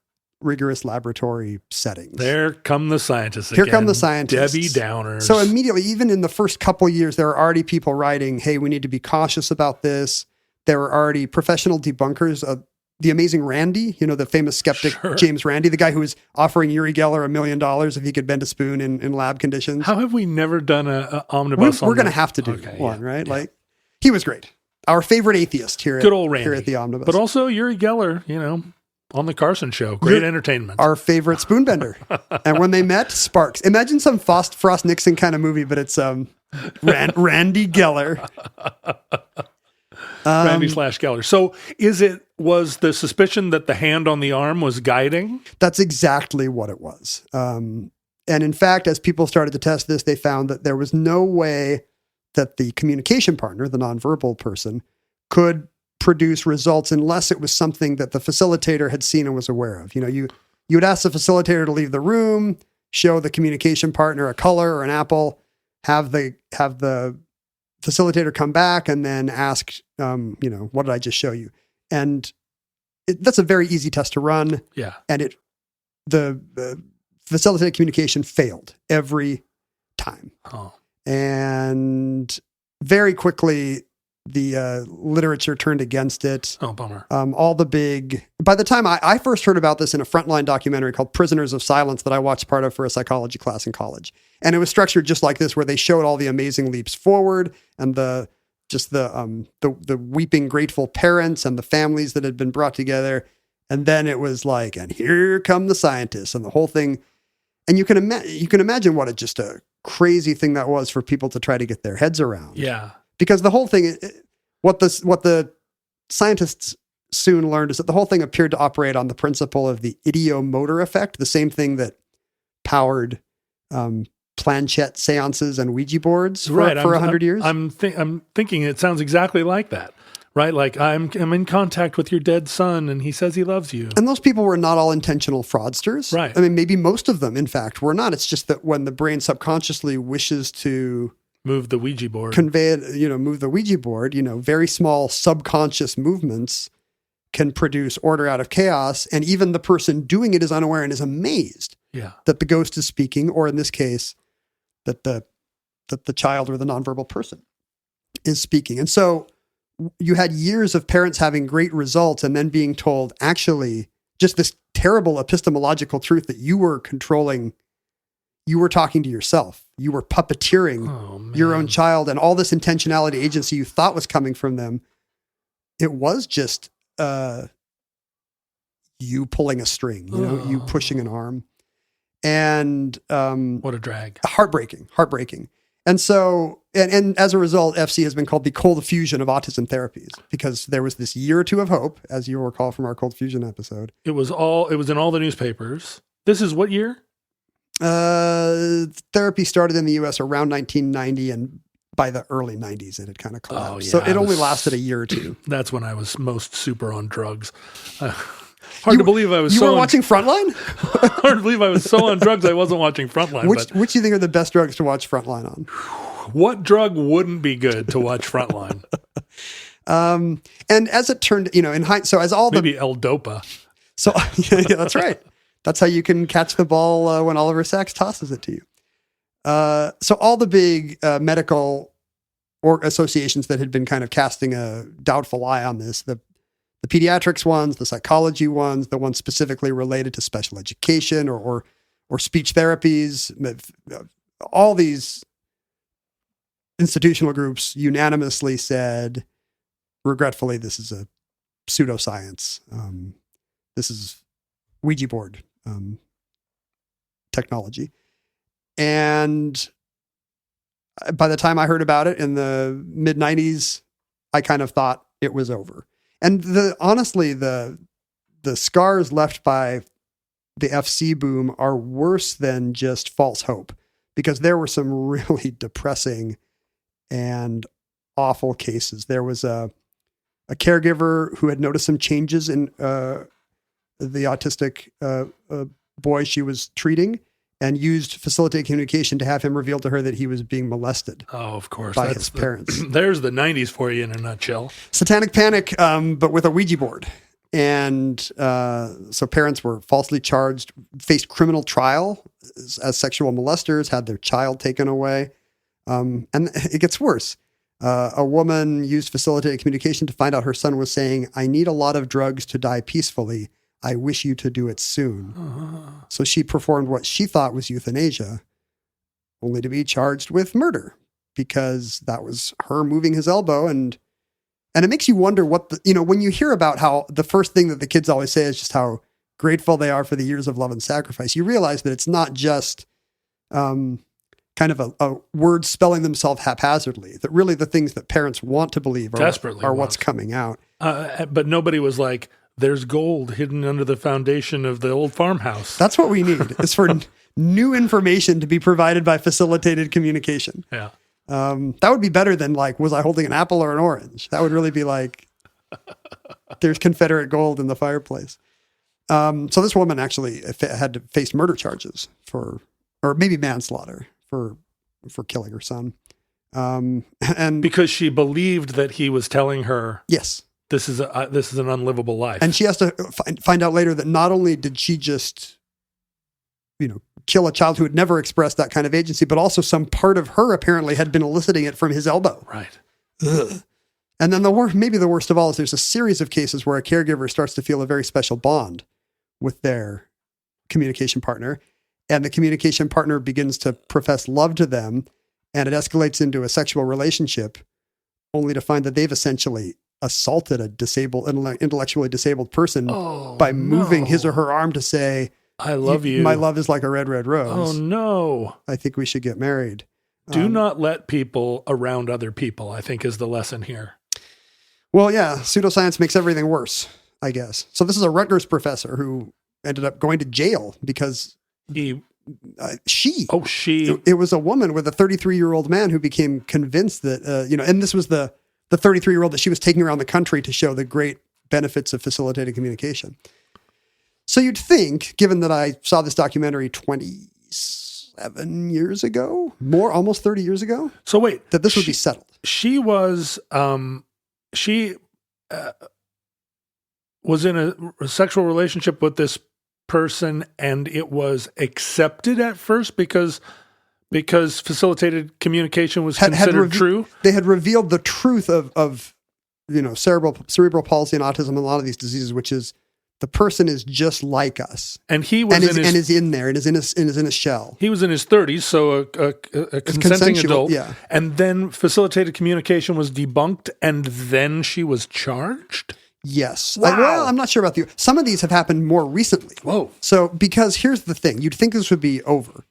rigorous laboratory settings. There come the scientists Here again. come the scientists. Debbie Downers. So immediately, even in the first couple years, there are already people writing, hey, we need to be cautious about this. There were already professional debunkers of the amazing Randy, the famous skeptic, Sure. James Randy, the guy who was offering Uri Geller $1 million if he could bend a spoon in lab conditions. How have we never done a omnibus? We're going to have to do one, right? Yeah. Like, he was great. Our favorite atheist here, Good old Randy. here at the omnibus. But also Uri Geller, on the Carson Show. Great entertainment. Our favorite spoonbender. And when they met, sparks. Imagine some Frost Nixon kind of movie, but it's Randy Geller. Randy / Geller. So was the suspicion that the hand on the arm was guiding? That's exactly what it was. And in fact, as people started to test this, they found that there was no way that the communication partner, the nonverbal person, could produce results unless it was something that the facilitator had seen and was aware of. You would ask the facilitator to leave the room, show the communication partner a color or an apple, have the facilitator come back and then ask, what did I just show you? And that's a very easy test to run. Yeah. And the facilitated communication failed every time. Oh. And very quickly, the literature turned against it. Oh, bummer. By the time I first heard about this in a Frontline documentary called Prisoners of Silence that I watched part of for a psychology class in college. And it was structured just like this, where they showed all the amazing leaps forward and the weeping, grateful parents and the families that had been brought together. And then it was like, and here come the scientists and the whole thing. And you can imagine what just a crazy thing that was for people to try to get their heads around. Yeah. Because the whole thing, what the scientists soon learned is that the whole thing appeared to operate on the principle of the idiomotor effect, the same thing that powered planchette seances and Ouija boards for 100 years. I'm thinking it sounds exactly like that, right? Like I'm in contact with your dead son and he says he loves you. And those people were not all intentional fraudsters. Right. I mean, maybe most of them, in fact, were not. It's just that when the brain subconsciously wishes to move the Ouija board, move the Ouija board, very small subconscious movements can produce order out of chaos. And even the person doing it is unaware and is amazed that the ghost is speaking, or in this case, that the child or the nonverbal person is speaking. And so you had years of parents having great results and then being told, actually, just this terrible epistemological truth that you were controlling, you were talking to yourself. You were puppeteering your own child, and all this intentionality agency you thought was coming from them. It was just you pulling a string, you pushing an arm. And what a drag. Heartbreaking. And so, and as a result, FC has been called the cold fusion of autism therapies, because there was this year or two of hope, as you'll recall from our cold fusion episode. It was in all the newspapers. This is what year? Therapy started in the US around 1990, and by the early 90s, it had kind of collapsed. So it only lasted a year or two. That's when I was most super on drugs. Hard to believe I was You were watching Frontline? Hard to believe I was so on drugs I wasn't watching Frontline. Which do you think are the best drugs to watch Frontline on? What drug wouldn't be good to watch Frontline? And as it turned, in hindsight, so as all maybe L-Dopa. So yeah, that's right. That's how you can catch the ball when Oliver Sacks tosses it to you. So all the big medical associations that had been kind of casting a doubtful eye on this, the pediatrics ones, the psychology ones, the ones specifically related to special education or speech therapies, all these institutional groups unanimously said, regretfully, this is a pseudoscience. This is Ouija board technology. And by the time I heard about it in the mid 90s, I kind of thought it was over. And honestly, the scars left by the FC boom are worse than just false hope, because there were some really depressing and awful cases. There was a caregiver who had noticed some changes in the autistic boy she was treating, and used facilitated communication to have him reveal to her that he was being molested. Oh, of course. By his parents. There's the 90s for you in a nutshell. Satanic panic, but with a Ouija board. And so parents were falsely charged, faced criminal trial as sexual molesters, had their child taken away. And it gets worse. A woman used facilitated communication to find out her son was saying, "I need a lot of drugs to die peacefully. I wish you to do it soon." So she performed what she thought was euthanasia, only to be charged with murder because that was her moving his elbow. And it makes you wonder when you hear about how the first thing that the kids always say is just how grateful they are for the years of love and sacrifice, you realize that it's not just kind of a word spelling themselves haphazardly, that really the things that parents want to believe are what's coming out. But nobody was like, there's gold hidden under the foundation of the old farmhouse. That's what we need, is for new information to be provided by facilitated communication. Yeah. That would be better than was I holding an apple or an orange? That would really be like, there's Confederate gold in the fireplace. So this woman actually had to face murder charges or maybe manslaughter for killing her son. And because she believed that he was telling her, yes, this is an unlivable life. And she has to find out later that not only did she just, kill a child who had never expressed that kind of agency, but also some part of her apparently had been eliciting it from his elbow. Right. Ugh. And then maybe the worst of all is there's a series of cases where a caregiver starts to feel a very special bond with their communication partner, and the communication partner begins to profess love to them, and it escalates into a sexual relationship, only to find that they've essentially assaulted a intellectually disabled person by moving his or her arm to say, "I love you. My love is like a red, red rose. Oh no. I think we should get married." Do not let people around other people, I think, is the lesson here. Well, yeah, pseudoscience makes everything worse, I guess. So this is a Rutgers professor who ended up going to jail because it was a woman with a 33-year-old man who became convinced that, and this was the 33-year-old that she was taking around the country to show the great benefits of facilitated communication. So you'd think, given that I saw this documentary 27 years ago, almost 30 years ago. So wait, that this would be settled. She was, was in a sexual relationship with this person, and it was accepted at first because facilitated communication was considered true. They had revealed the truth of cerebral palsy and autism and a lot of these diseases, which is the person is just like us, and he was is in there and is in a shell. He was in his 30s, so a consenting adult. Yeah. And then facilitated communication was debunked, and then she was charged. Yes. Wow. I'm not sure about some of these have happened more recently. Whoa. So because here's the thing, you'd think this would be over.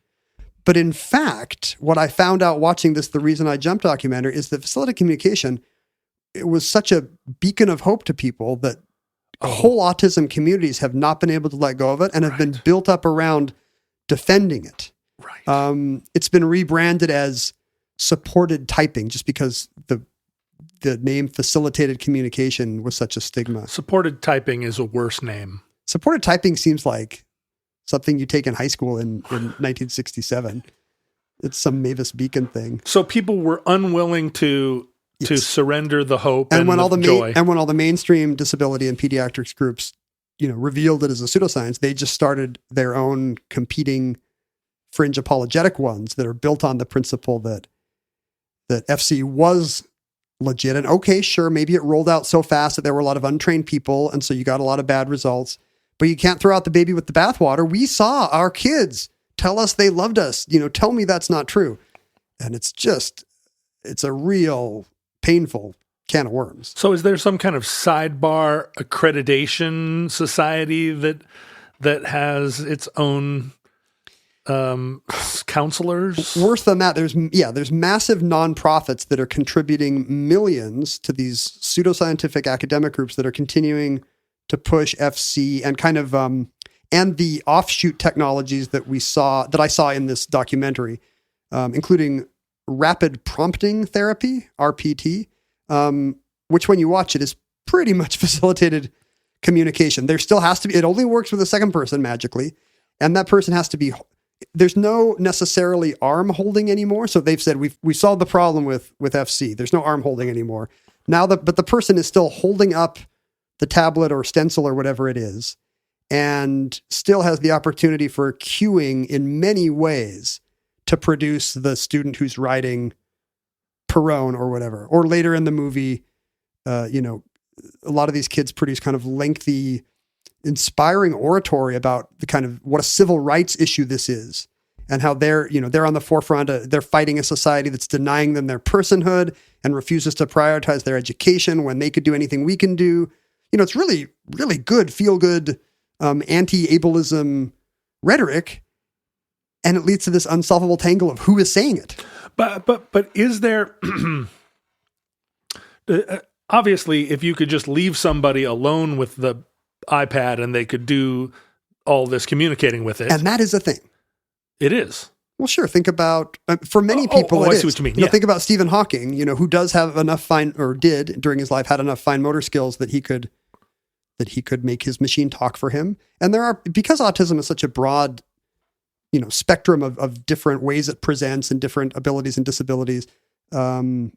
But in fact, what I found out watching this, the reason I jumped documentary, is that facilitated communication, it was such a beacon of hope to people that whole autism communities have not been able to let go of it and have been built up around defending it. Right. It's been rebranded as supported typing just because the name facilitated communication was such a stigma. Supported typing is a worse name. Supported typing seems like something you take in high school in 1967. It's some Mavis Beacon thing. So people were unwilling to surrender the hope and when the joy. And when all the mainstream disability and pediatrics groups, revealed it as a pseudoscience, they just started their own competing fringe apologetic ones that are built on the principle that FC was legit. And okay, sure, maybe it rolled out so fast that there were a lot of untrained people, and so you got a lot of bad results. But you can't throw out the baby with the bathwater. We saw our kids tell us they loved us. Tell me that's not true. And it's a real painful can of worms. So is there some kind of sidebar accreditation society that has its own counselors? Worse than that, there's massive nonprofits that are contributing millions to these pseudoscientific academic groups that are continuing to push FC and kind of and the offshoot technologies that I saw in this documentary, including rapid prompting therapy, RPT, which when you watch it is pretty much facilitated communication. There still has to be, it only works with a second person magically, and that person has to be, there's no necessarily arm holding anymore. So they've said, we solved the problem with FC. There's no arm holding anymore. But the person is still holding up the tablet or stencil or whatever it is, and still has the opportunity for cueing in many ways to produce the student who's writing Perón or whatever. Or later in the movie, a lot of these kids produce kind of lengthy, inspiring oratory about the kind of what a civil rights issue this is, and how they're on the forefront. They're fighting a society that's denying them their personhood and refuses to prioritize their education when they could do anything we can do. It's really, really good, feel good, anti-ableism rhetoric, and it leads to this unsolvable tangle of who is saying it. But is there obviously, if you could just leave somebody alone with the iPad and they could do all this communicating with it, and that is a thing. It is. Well, sure. Think about, for many people, I see what you mean. Think about Stephen Hawking, who does have enough did during his life, had enough fine motor skills that he could make his machine talk for him. And because autism is such a broad, spectrum of different ways it presents and different abilities and disabilities, there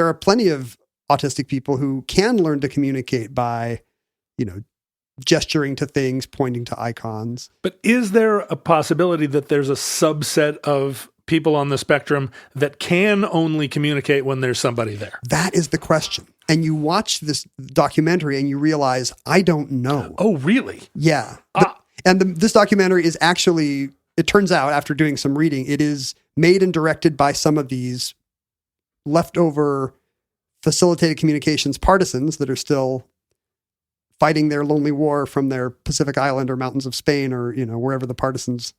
are plenty of autistic people who can learn to communicate by, gesturing to things, pointing to icons. But is there a possibility that there's a subset of people on the spectrum that can only communicate when there's somebody there? That is the question. And you watch this documentary and you realize, I don't know. Oh, really? Yeah. This documentary is actually, it turns out after doing some reading, it is made and directed by some of these leftover facilitated communications partisans that are still fighting their lonely war from their Pacific Island or mountains of Spain or, wherever the partisans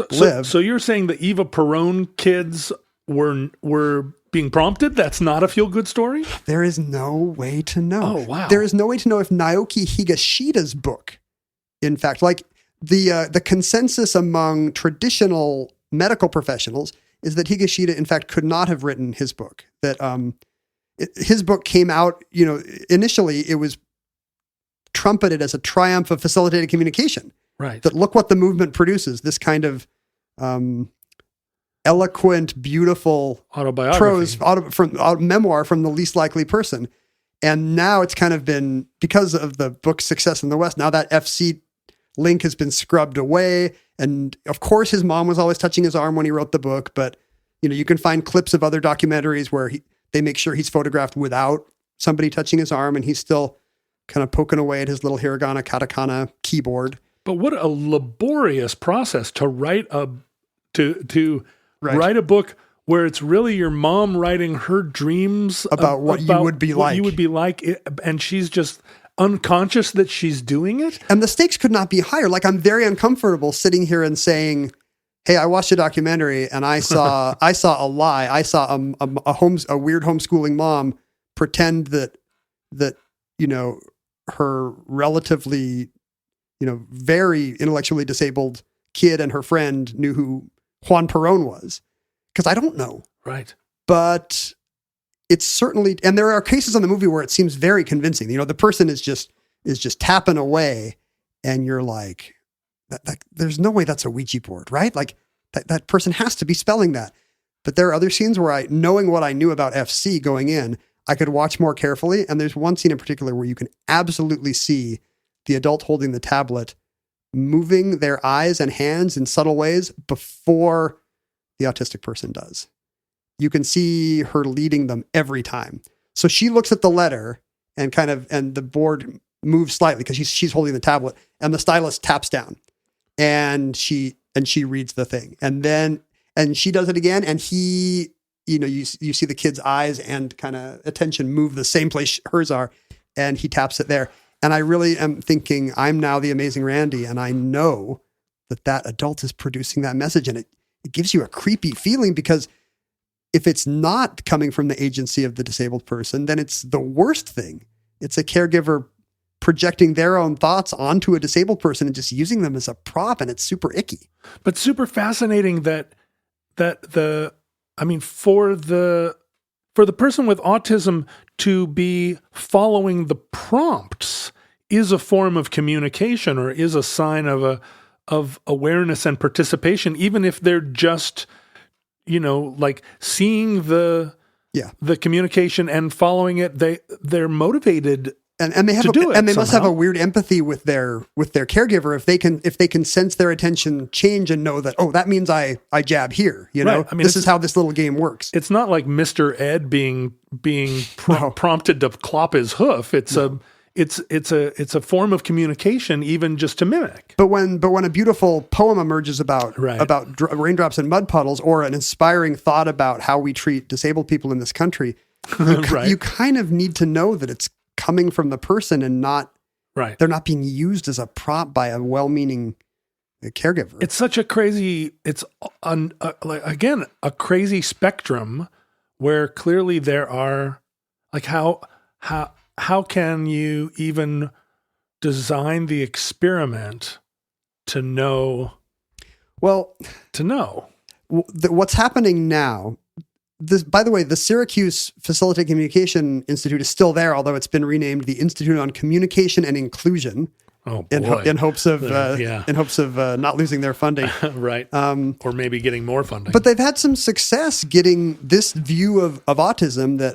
live. So you're saying the Eva Perón kids were being prompted? That's not a feel-good story? There is no way to know. Oh, wow. There is no way to know if Naoki Higashida's book, in fact, like the consensus among traditional medical professionals is that Higashida, in fact, could not have written his book. That his book came out, initially it was trumpeted as a triumph of facilitated communication. Right. That look what the movement produces, this kind of eloquent, beautiful autobiography, memoir from the least likely person. And now it's kind of been, because of the book's success in the West, now that FC link has been scrubbed away. And of course, his mom was always touching his arm when he wrote the book. But, you can find clips of other documentaries where they make sure he's photographed without somebody touching his arm, and he's still kind of poking away at his little hiragana, katakana keyboard. But what a laborious process to write write a book where it's really your mom writing her dreams about what you would be like, and she's just unconscious that she's doing it. And the stakes could not be higher. Like, I'm very uncomfortable sitting here and saying, hey, I watched a documentary and I saw a lie. I saw a weird homeschooling mom pretend that her relatively, very intellectually disabled kid and her friend knew who Juan Perón was. Because I don't know. Right. But it's certainly, and there are cases in the movie where it seems very convincing. The person is just tapping away, and you're like, there's no way that's a Ouija board, right? Like that person has to be spelling that. But there are other scenes where knowing what I knew about FC going in, I could watch more carefully. And there's one scene in particular where you can absolutely see the adult holding the tablet, moving their eyes and hands in subtle ways before the autistic person does. You can see her leading them every time. So she looks at the letter and and the board moves slightly because she's holding the tablet, and the stylus taps down, and she reads the thing, and she does it again, and he, you see the kid's eyes and kind of attention move the same place hers are, and he taps it there. And I really am thinking, I'm now the amazing Randy, and I know that adult is producing that message, and it gives you a creepy feeling, because if it's not coming from the agency of the disabled person, then it's the worst thing. It's a caregiver projecting their own thoughts onto a disabled person and just using them as a prop, and it's super icky. But super fascinating for the person with autism to be following the prompts is a form of communication, or is a sign of awareness and participation, even if they're just, like seeing the communication and following it. They're motivated and they have to do it and they must have a somehow. weird empathy with their caregiver if they can sense their attention change and know that, oh, that means I jab here, you know. Right. I mean, this is how this little game works. It's not like Mr. Ed being prompted to clop his hoof. It's a form of communication, even just to mimic. But when a beautiful poem emerges about Right. raindrops and mud puddles, or an inspiring thought about how we treat disabled people in this country, Right. you kind of need to know that it's coming from the person and not Right. they're not being used as a prop by a well-meaning caregiver. It's such a crazy, again, a crazy spectrum where clearly there are, like, how can you even design the experiment to know? Well, what's happening now, by the way, the Syracuse Facilitated Communication Institute is still there, although it's been renamed the Institute on Communication and Inclusion. Oh boy. In hopes of Yeah. not losing their funding. Right. Or maybe getting more funding. But they've had some success getting this view of autism that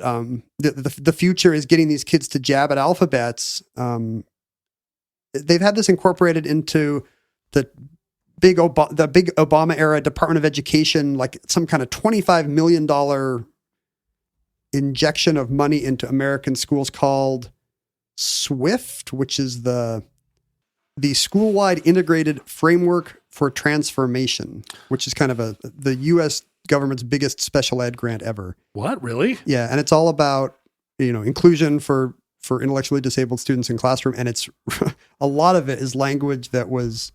the future is getting these kids to jab at alphabets. They've had this incorporated into the big Obama era Department of Education, like some kind of $25 million injection of money into American schools called SWIFT, which is the school-wide integrated framework for transformation, which is kind of the U.S. government's biggest special ed grant ever. What, really? Yeah, and it's all about inclusion for intellectually disabled students in classroom, and it's a lot of it is language that was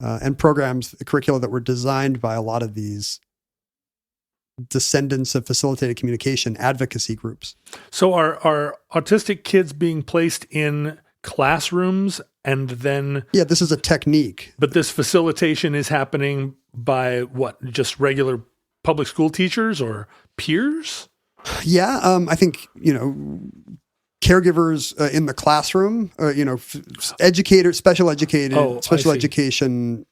and programs, curricula that were designed by a lot of these descendants of facilitated communication advocacy groups. So are autistic kids being placed in classrooms and then... Yeah, this is a technique. But this facilitation is happening by what? Just regular public school teachers or peers? Yeah, I think, caregivers in the classroom, educators, special education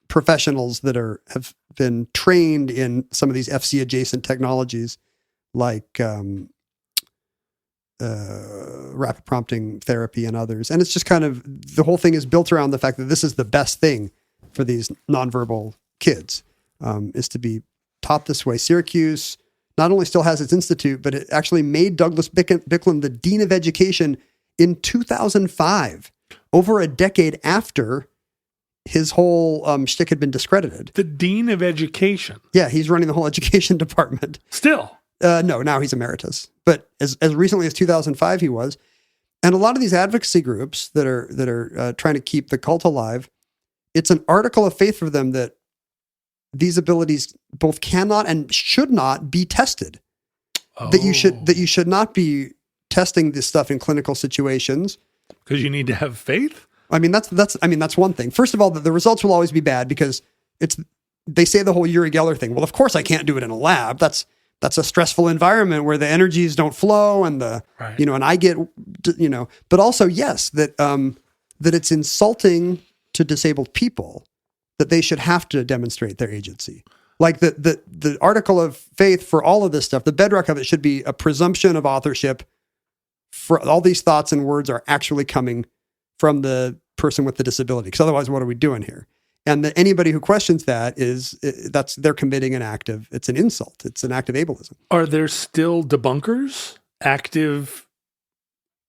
professionals that have been trained in some of these FC adjacent technologies like rapid prompting therapy and others. And it's just kind of, the whole thing is built around the fact that this is the best thing for these nonverbal kids, is to be taught this way. Syracuse not only still has its institute, but it actually made Douglas Bicklin the dean of education in 2005, over a decade after his whole shtick had been discredited. The dean of education? Yeah, he's running the whole education department. Still? No, now he's emeritus. But as recently as 2005, he was. And a lot of these advocacy groups that are trying to keep the cult alive, it's an article of faith for them that these abilities both cannot and should not be tested. Oh. That you should not be testing this stuff in clinical situations because you need to have faith. I mean, that's one thing. First of all, the results will always be bad because they say the whole Uri Geller thing. Well, of course I can't do it in a lab. That's a stressful environment where the energies don't flow and right. And I get, but also yes, that it's insulting to disabled people that they should have to demonstrate their agency. Like the article of faith for all of this stuff, the bedrock of it should be a presumption of authorship for all these thoughts and words are actually coming from the person with the disability. Because otherwise, what are we doing here? And that anybody who questions that they're committing it's an insult. It's an act of ableism. Are there still debunkers, active,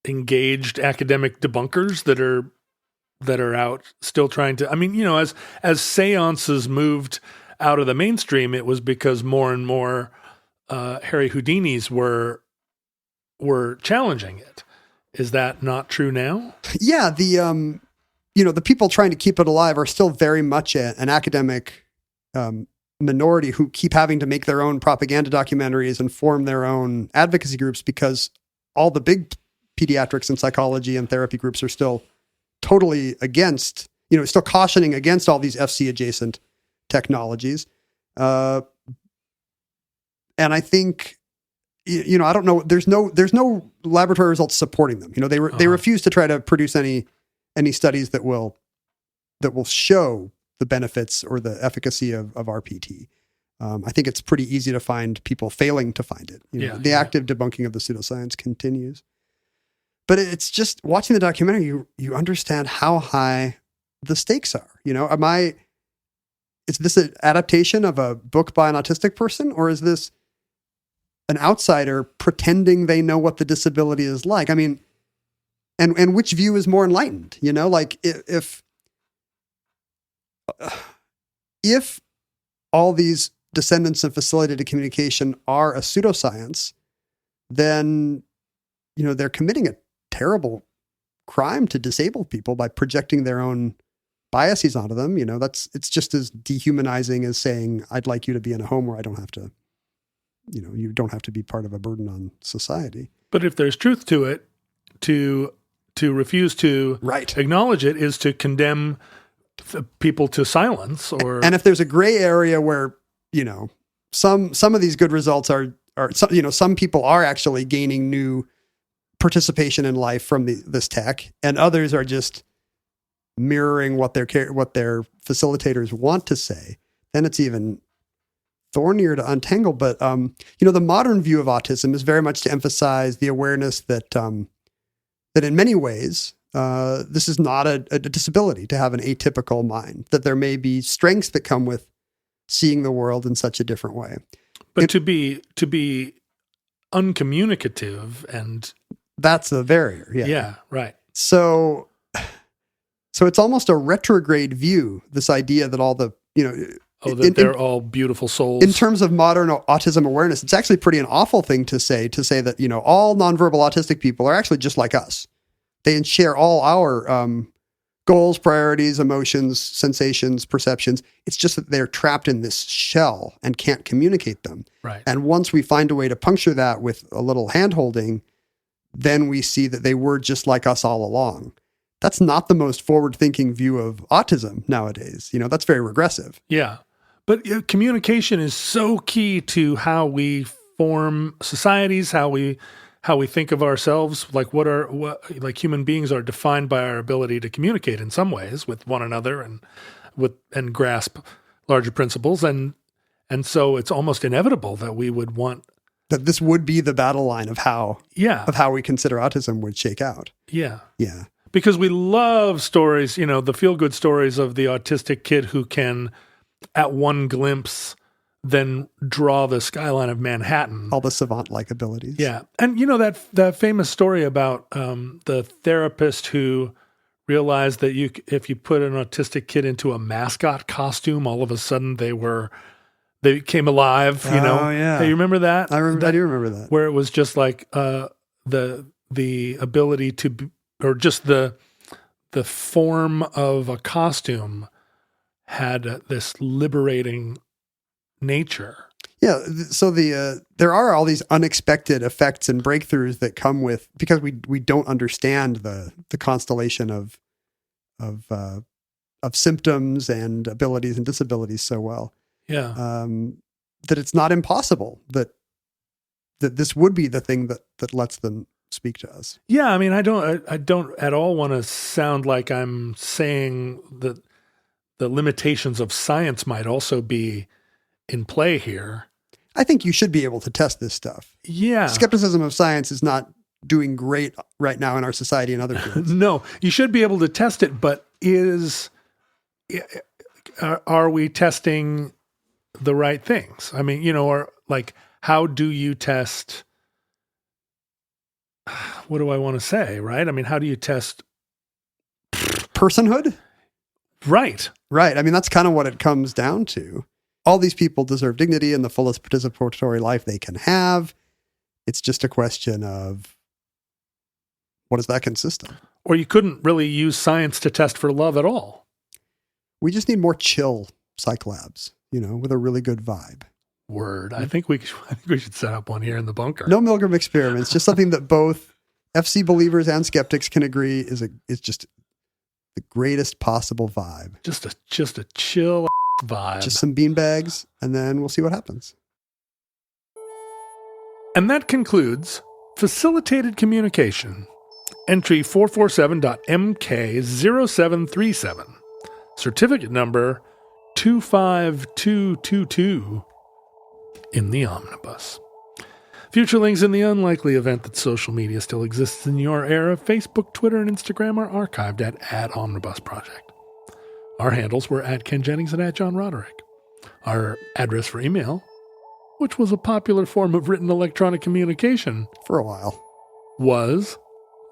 engaged academic debunkers that are out still trying to, as seances moved out of the mainstream, it was because more and more Harry Houdinis were challenging it. Is that not true now? Yeah, the people trying to keep it alive are still very much an academic minority who keep having to make their own propaganda documentaries and form their own advocacy groups because all the big pediatrics and psychology and therapy groups are still totally against, still cautioning against all these FC adjacent technologies. And I think, I don't know, there's no laboratory results supporting them. They refuse to try to produce any studies that will show the benefits or the efficacy of RPT. I think it's pretty easy to find people failing to find it. The active debunking of the pseudoscience continues. But it's just watching the documentary, you understand how high the stakes are. Is this an adaptation of a book by an autistic person, or is this an outsider pretending they know what the disability is like? I mean, and which view is more enlightened? Like if all these descendants of facilitated communication are a pseudoscience, then, they're committing a terrible crime to disable people by projecting their own biases onto them. It's just as dehumanizing as saying, I'd like you to be in a home where I don't have to, you don't have to be part of a burden on society. But if there's truth to it, to refuse to acknowledge it is to condemn people to silence. And if there's a gray area where, some of these good results are some people are actually gaining new participation in life from this tech, and others are just mirroring what their facilitators want to say, then it's even thornier to untangle. But the modern view of autism is very much to emphasize the awareness that that in many ways this is not a disability to have an atypical mind, that there may be strengths that come with seeing the world in such a different way. But to be uncommunicative, and that's the barrier. Yeah. Yeah. Right. So it's almost a retrograde view, this idea that all the, they're all beautiful souls. In terms of modern autism awareness, it's actually pretty an awful thing to say that, all nonverbal autistic people are actually just like us. They share all our goals, priorities, emotions, sensations, perceptions. It's just that they're trapped in this shell and can't communicate them. Right. And once we find a way to puncture that with a little hand-holding, then we see that they were just like us all along. That's not the most forward-thinking view of autism nowadays. That's very regressive. Yeah. But communication is so key to how we form societies, how we think of ourselves. Like like human beings are defined by our ability to communicate in some ways with one another and grasp larger principles. And so it's almost inevitable that we would want that this would be the battle line of how we consider autism would shake out. Yeah. Yeah. Because we love stories, the feel-good stories of the autistic kid who can, at one glimpse, then draw the skyline of Manhattan. All the savant-like abilities. Yeah. And, that famous story about the therapist who realized that if you put an autistic kid into a mascot costume, all of a sudden they came alive, Oh, yeah. Hey, you remember that? I do remember that. Where it was just like the ability to or just the form of a costume had this liberating nature. Yeah. So there are all these unexpected effects and breakthroughs that come with, because we don't understand the constellation of symptoms and abilities and disabilities so well. Yeah. That it's not impossible that this would be the thing that lets them speak to us. Yeah, I mean, I don't at all want to sound like I'm saying that the limitations of science might also be in play here. I think you should be able to test this stuff. Yeah. Skepticism of science is not doing great right now in our society and other fields. No, you should be able to test it, but are we testing the right things? I mean, or like, how do you test? What do I want to say, right? I mean, how do you test personhood? Right. I mean, that's kind of what it comes down to. All these people deserve dignity and the fullest participatory life they can have. It's just a question of what does that consist of? Or you couldn't really use science to test for love at all. We just need more chill psych labs, with a really good vibe. Word. I think we should set up one here in the bunker. No Milgram experiments, just something that both FC believers and skeptics can agree is just the greatest possible vibe. Just a chill vibe. Just some beanbags, and then we'll see what happens. And that concludes Facilitated Communication, entry 447.MK0737, certificate number 25222. In the omnibus. Futurelings, in the unlikely event that social media still exists in your era, Facebook, Twitter, and Instagram are archived at Omnibus Project. Our handles were at Ken Jennings and at John Roderick. Our address for email, which was a popular form of written electronic communication For a while. was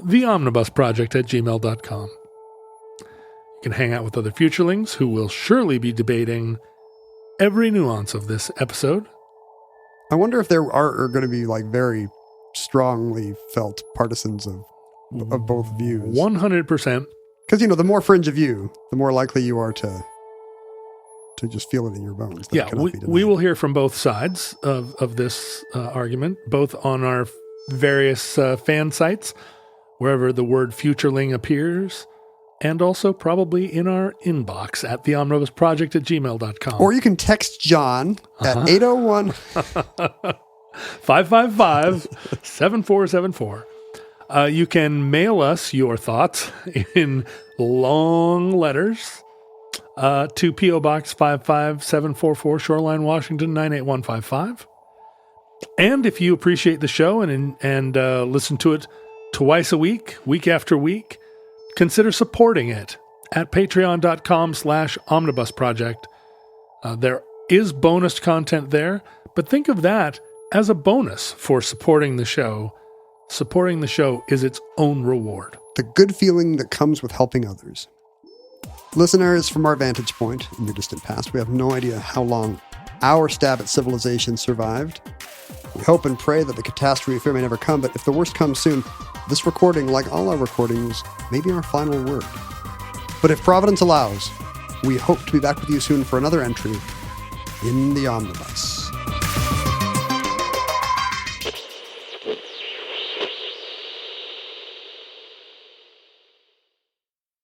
theomnibusproject@gmail.com. You can hang out with other Futurelings who will surely be debating every nuance of this episode. I wonder if there are going to be like very strongly felt partisans of both views. 100%. Because, the more fringe of you, the more likely you are to just feel it in your bones. Yeah, we will hear from both sides of this argument, both on our various fan sites, wherever the word Futureling appears, and also probably in our inbox at theomnibusproject@gmail.com. Or you can text John at 801 555-7474. You can mail us your thoughts in long letters to P.O. Box 55744, Shoreline, Washington, 98155. And if you appreciate the show and listen to it twice a week after week, consider supporting it at patreon.com/omnibusproject. There is bonus content there, but think of that as a bonus for supporting the show. Supporting the show is its own reward. the good feeling that comes with helping others. Listeners, from our vantage point in the distant past, we have no idea how long our stab at civilization survived. We hope and pray that the catastrophe fear may never come, but if the worst comes soon, this recording, like all our recordings, may be our final word. But if Providence allows, we hope to be back with you soon for another entry in the Omnibus.